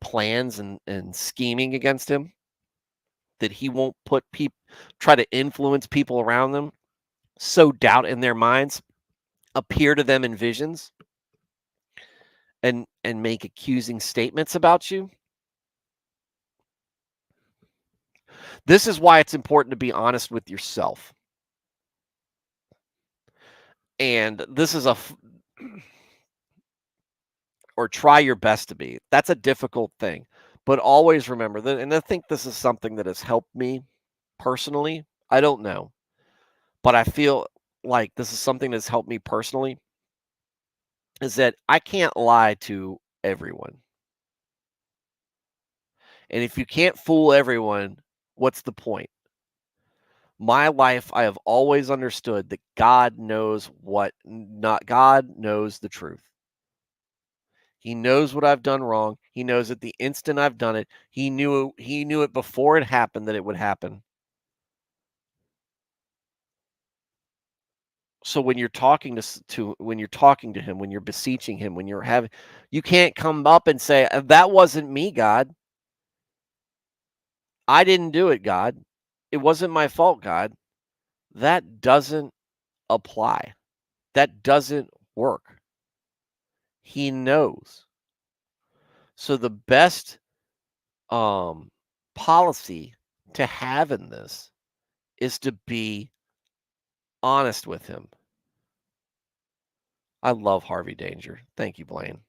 [SPEAKER 1] plans and scheming against him? That he won't try to influence people around them, sow doubt in their minds, appear to them in visions, and make accusing statements about you. This is why it's important to be honest with yourself. And this is or try your best to be. That's a difficult thing. But always remember that, and I think this is something that has helped me personally. I don't know, but I feel like this is something that's helped me personally, is that I can't lie to everyone. And if you can't fool everyone, what's the point? My life, I have always understood that God knows God knows the truth. He knows what I've done wrong. He knows at the instant I've done it. He knew it before it happened that it would happen. So when you're talking when you're talking to him, when you're beseeching him, you can't come up and say, that wasn't me, God. I didn't do it, God. It wasn't my fault, God. That doesn't apply. That doesn't work. He knows. So the best policy to have in this is to be honest with him. I love Harvey Danger. Thank you, Blaine.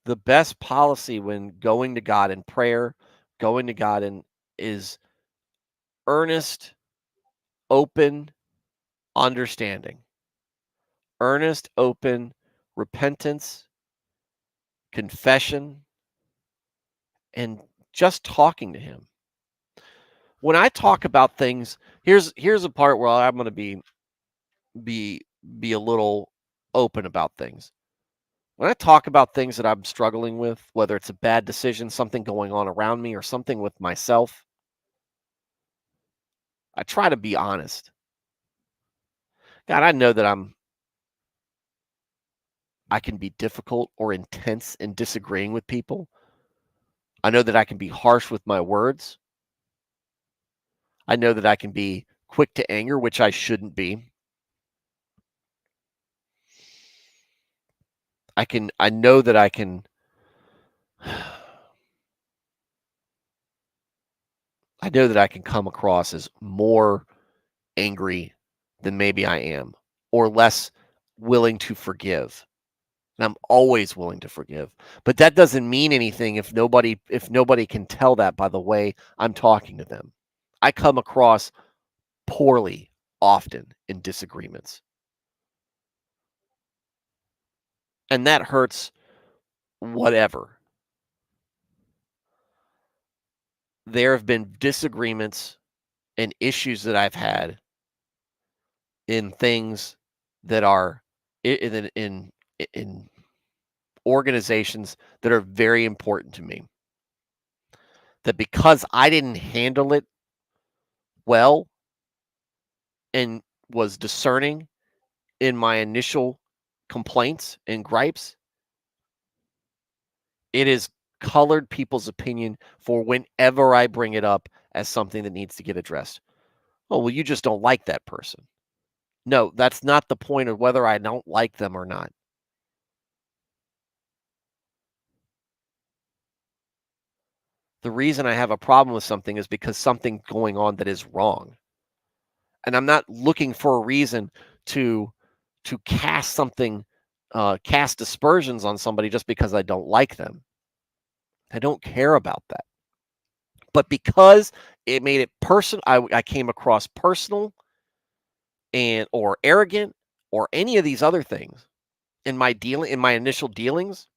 [SPEAKER 1] The best policy when going to God in prayer, going to God is earnest, open, understanding, earnest, open repentance, confession, and just talking to him. When I talk about things, here's a part where I'm going to be be a little open about things. When I talk about things that I'm struggling with, whether it's a bad decision, something going on around me, or something with myself, I try to be honest. God, I know that I can be difficult or intense in disagreeing with people. I know that I can be harsh with my words. I know that I can be quick to anger, which I shouldn't be. I know that I can I know that I can come across as more angry than maybe I am, or less willing to forgive. And I'm always willing to forgive. But that doesn't mean anything if nobody can tell that by the way I'm talking to them. I come across poorly often in disagreements. And that hurts whatever. There have been disagreements and issues that I've had in things that are in organizations that are very important to me. That because I didn't handle it well and was discerning in my initial complaints and gripes, it has colored people's opinion for whenever I bring it up as something that needs to get addressed. Oh, well, you just don't like that person. No, that's not the point of whether I don't like them or not. The reason I have a problem with something is because something's going on that is wrong. And I'm not looking for a reason to cast something, cast aspersions on somebody just because I don't like them. I don't care about that. But because it made it personal, I came across personal and or arrogant or any of these other things in my initial dealings,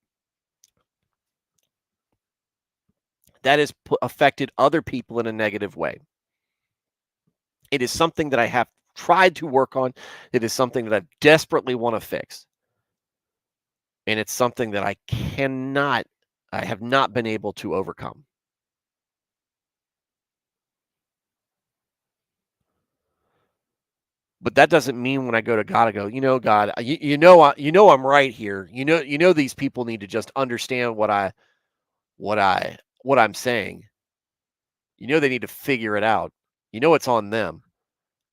[SPEAKER 1] that has affected other people in a negative way. It is something that I have tried to work on. It is something that I desperately want to fix. And it's something that I have not been able to overcome. But that doesn't mean when I go to God, I go, God, I'm right here. These people need to just understand what I'm saying. They need to figure it out. It's on them.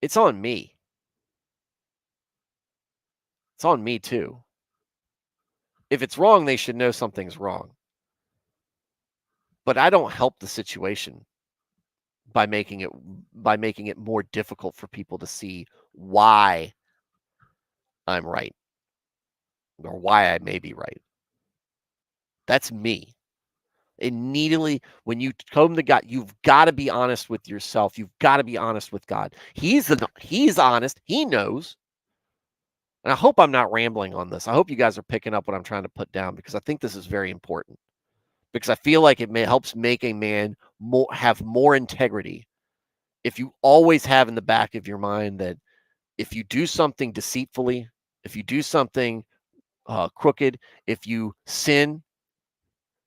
[SPEAKER 1] It's on me. It's on me too. If it's wrong, they should know something's wrong. But I don't help the situation by making it more difficult for people to see why I'm right or why I may be right. That's me. Immediately when you come to God, you've got to be honest with yourself. You've got to be honest with God. He's honest. He knows. And I hope I'm not rambling on this. I hope you guys are picking up what I'm trying to put down because I think this is very important. Because I feel like helps make a man have more integrity. If you always have in the back of your mind that if you do something deceitfully, if you do something crooked, if you sin,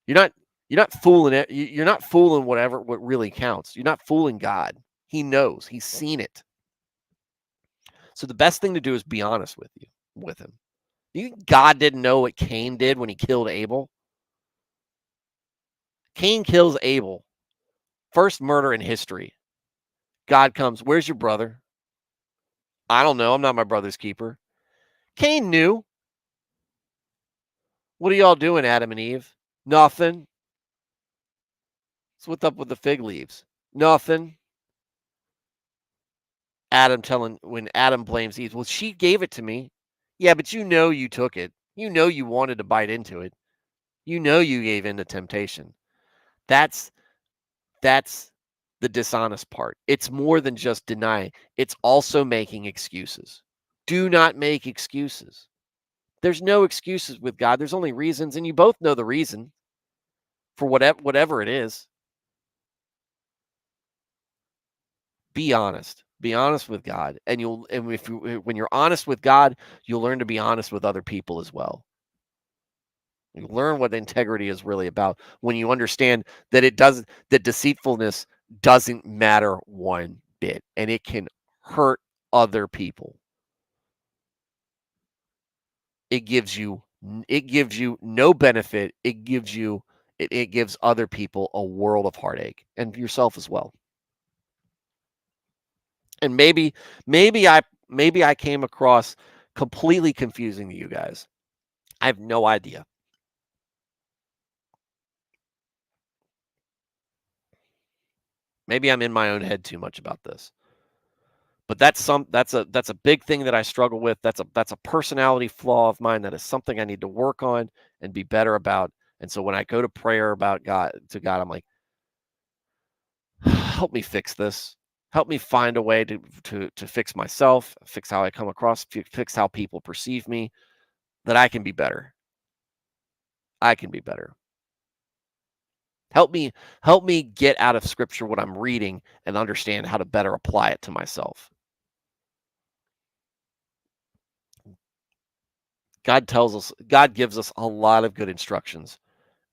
[SPEAKER 1] you're not you're not fooling it. You're not fooling what really counts. You're not fooling God. He knows. He's seen it. So the best thing to do is be honest with him. You think God didn't know what Cain did when he killed Abel? Cain kills Abel. First murder in history. God comes, "Where's your brother?" "I don't know. I'm not my brother's keeper." Cain knew. "What are y'all doing, Adam and Eve?" "Nothing." "So what's up with the fig leaves?" "Nothing." When Adam blames Eve, "Well, she gave it to me." "Yeah, but you took it. You wanted to bite into it. You gave in to temptation." That's that's the dishonest part. It's more than just denying. It's also making excuses. Do not make excuses. There's no excuses with God. There's only reasons, and you both know the reason for whatever it is. Be honest. Be honest with God, and when you're honest with God, you'll learn to be honest with other people as well. You learn what integrity is really about when you understand that deceitfulness doesn't matter one bit, and it can hurt other people. It gives you no benefit. It gives other people a world of heartache, and yourself as well. And maybe I came across completely confusing to you guys. I have no idea. Maybe I'm in my own head too much about this. But that's a big thing that I struggle with. That's a personality flaw of mine. That is something I need to work on and be better about. And so when I go to prayer about God, I'm like, help me fix this. Help me find a way to fix myself, fix how I come across, fix how people perceive me, that I can be better. I can be better. Help me help me get out of scripture what I'm reading and understand how to better apply it to myself. God gives us a lot of good instructions,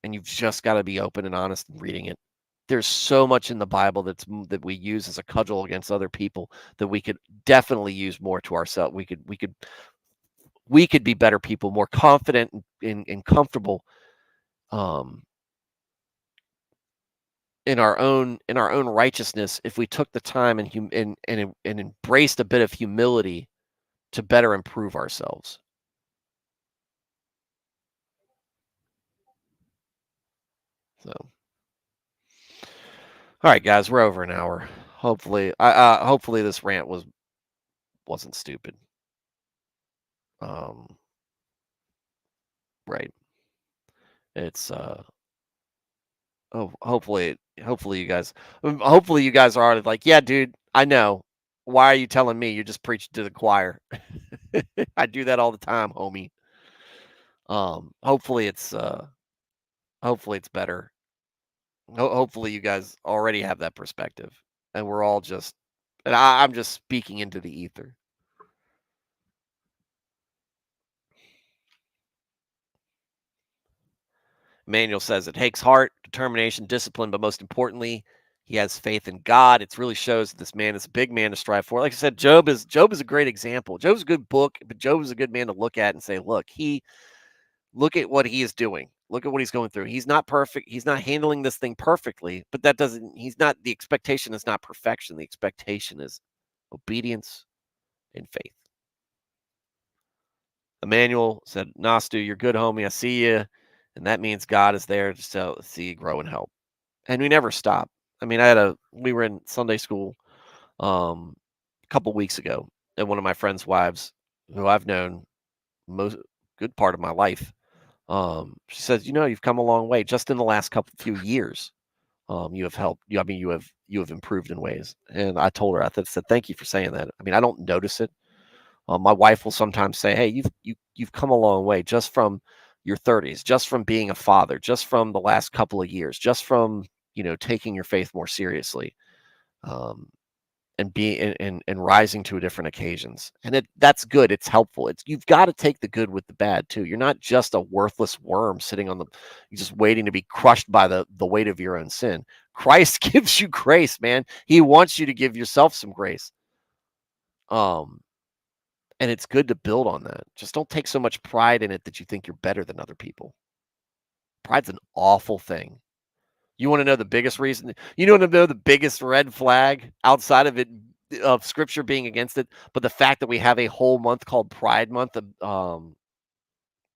[SPEAKER 1] and you've just got to be open and honest in reading it. There's so much in the Bible that we use as a cudgel against other people that we could definitely use more to ourselves. We could be better people, more confident and comfortable um, in our own righteousness if we took the time and embraced a bit of humility to better improve ourselves. So, all right, guys, we're over an hour. Hopefully this rant wasn't stupid. Um, right. It's hopefully you guys are already like, yeah, dude, I know. Why are you telling me? You're just preaching to the choir. I do that all the time, homie. Hopefully it's better. Hopefully you guys already have that perspective, and we're all just, and I'm just speaking into the ether. Manuel says it takes heart, determination, discipline, but most importantly, he has faith in God. It really shows that this man is a big man to strive for. Like I said, Job is a great example. Job's a good book, but Job is a good man to look at and say, look at what he is doing. Look at what he's going through. He's not perfect. He's not handling this thing perfectly, but that doesn't. He's not. The expectation is not perfection. The expectation is obedience and faith. Emmanuel said, Nastu, you're good, homie. I see you. And that means God is there to see you grow and help. And we never stop. I mean, we were in Sunday school a couple weeks ago, and one of my friend's wives, who I've known most good part of my life, she says, you've come a long way just in the last couple few years. You have helped. I mean, you have improved in ways. And I told her, said, thank you for saying that. I mean, I don't notice it. My wife will sometimes say, "Hey, you've come a long way just from your 30s, just from being a father, just from the last couple of years, just from taking your faith more seriously, um, and being and rising to different occasions." And that's good. It's helpful. You've got to take the good with the bad too. You're not just a worthless worm sitting on you're just waiting to be crushed by the weight of your own sin. Christ gives you grace, man. He wants you to give yourself some grace. Um, And it's good to build on that. Just don't take so much pride in it that you think you're better than other people. Pride's an awful thing. You want to know the biggest reason? You want to know the biggest red flag outside of it, of scripture being against it, but the fact that we have a whole month called Pride Month,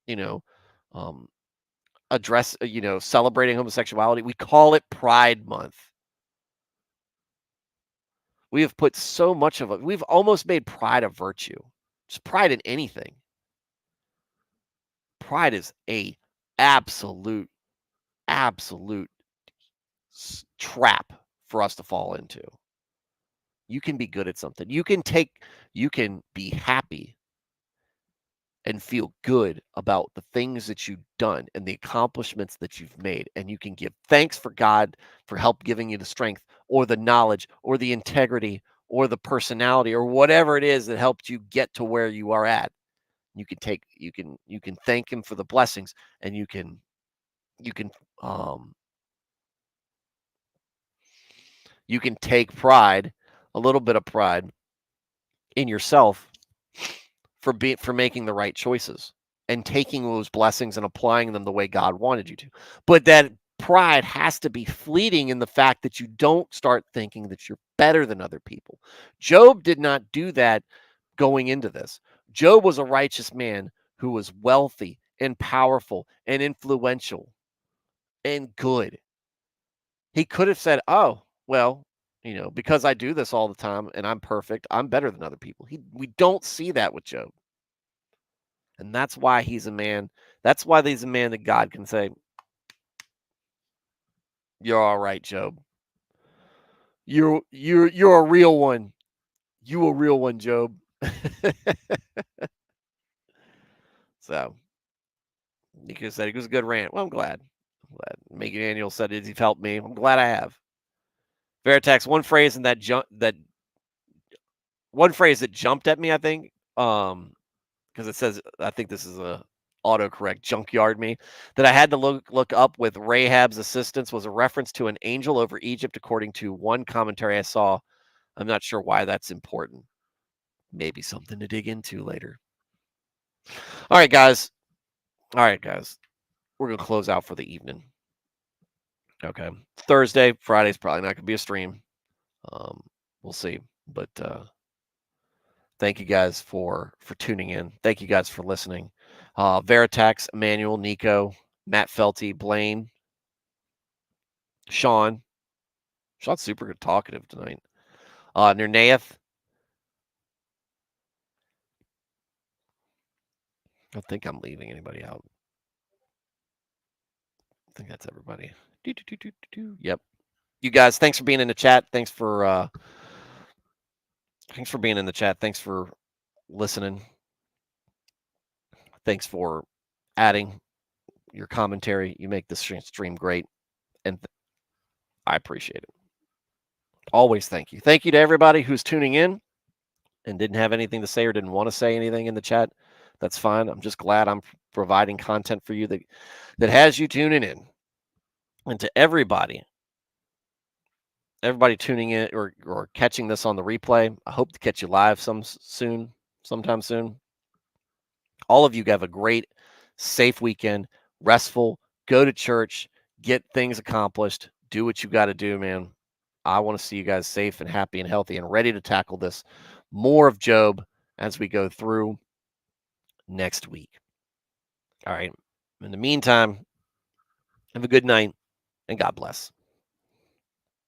[SPEAKER 1] you know, um, celebrating homosexuality. We call it Pride Month. We have put so much of it. We've almost made pride a virtue. Just pride in anything. Pride is a absolute absolute trap for us to fall into. You can be good at something. You can be happy and feel good about the things that you've done and the accomplishments that you've made. And you can give thanks for God for help giving you the strength or the knowledge or the integrity or the personality or whatever it is that helped you get to where you are at. You can thank him for the blessings, and you can um you can take pride, a little bit of pride in yourself for making the right choices and taking those blessings and applying them the way God wanted you to. But that pride has to be fleeting in the fact that you don't start thinking that you're better than other people. Job did not do that going into this. Job was a righteous man who was wealthy and powerful and influential and good. He could have said, "Oh, well, because I do this all the time and I'm perfect, I'm better than other people." We don't see that with Job. And that's why he's a man. That's why he's a man that God can say, "You're all right, Job. You're a real one. You a real one, Job." So you could have said it was a good rant. Well, I'm glad. I'm glad. Megan Daniel said it. You've helped me. I'm glad I have. Veritex, one phrase that jumped at me, I think, because it says, I think this is a autocorrect junkyard me, that I had to look up with Rahab's assistance was a reference to an angel over Egypt, according to one commentary I saw. I'm not sure why that's important. Maybe something to dig into later. All right, guys. We're gonna close out for the evening. Okay. Thursday, Friday's probably not gonna be a stream. Um, we'll see. But thank you guys for tuning in. Thank you guys for listening. Veritax, Emmanuel, Nico, Matt Felty, Blaine, Sean. Sean's super good talkative tonight. Nernaeth. I don't think I'm leaving anybody out. I think that's everybody. Yep. You guys, thanks for being in the chat. Thanks for being in the chat. Thanks for listening. Thanks for adding your commentary. You make this stream great, and I appreciate it. Always thank you. Thank you to everybody who's tuning in and didn't have anything to say or didn't want to say anything in the chat. That's fine. I'm just glad I'm providing content for you that has you tuning in. And to everybody tuning in or catching this on the replay, I hope to catch you live sometime soon. All of you have a great, safe weekend, restful, go to church, get things accomplished, do what you got to do, man. I want to see you guys safe and happy and healthy and ready to tackle this more of Job as we go through next week. All right. In the meantime, have a good night and God bless.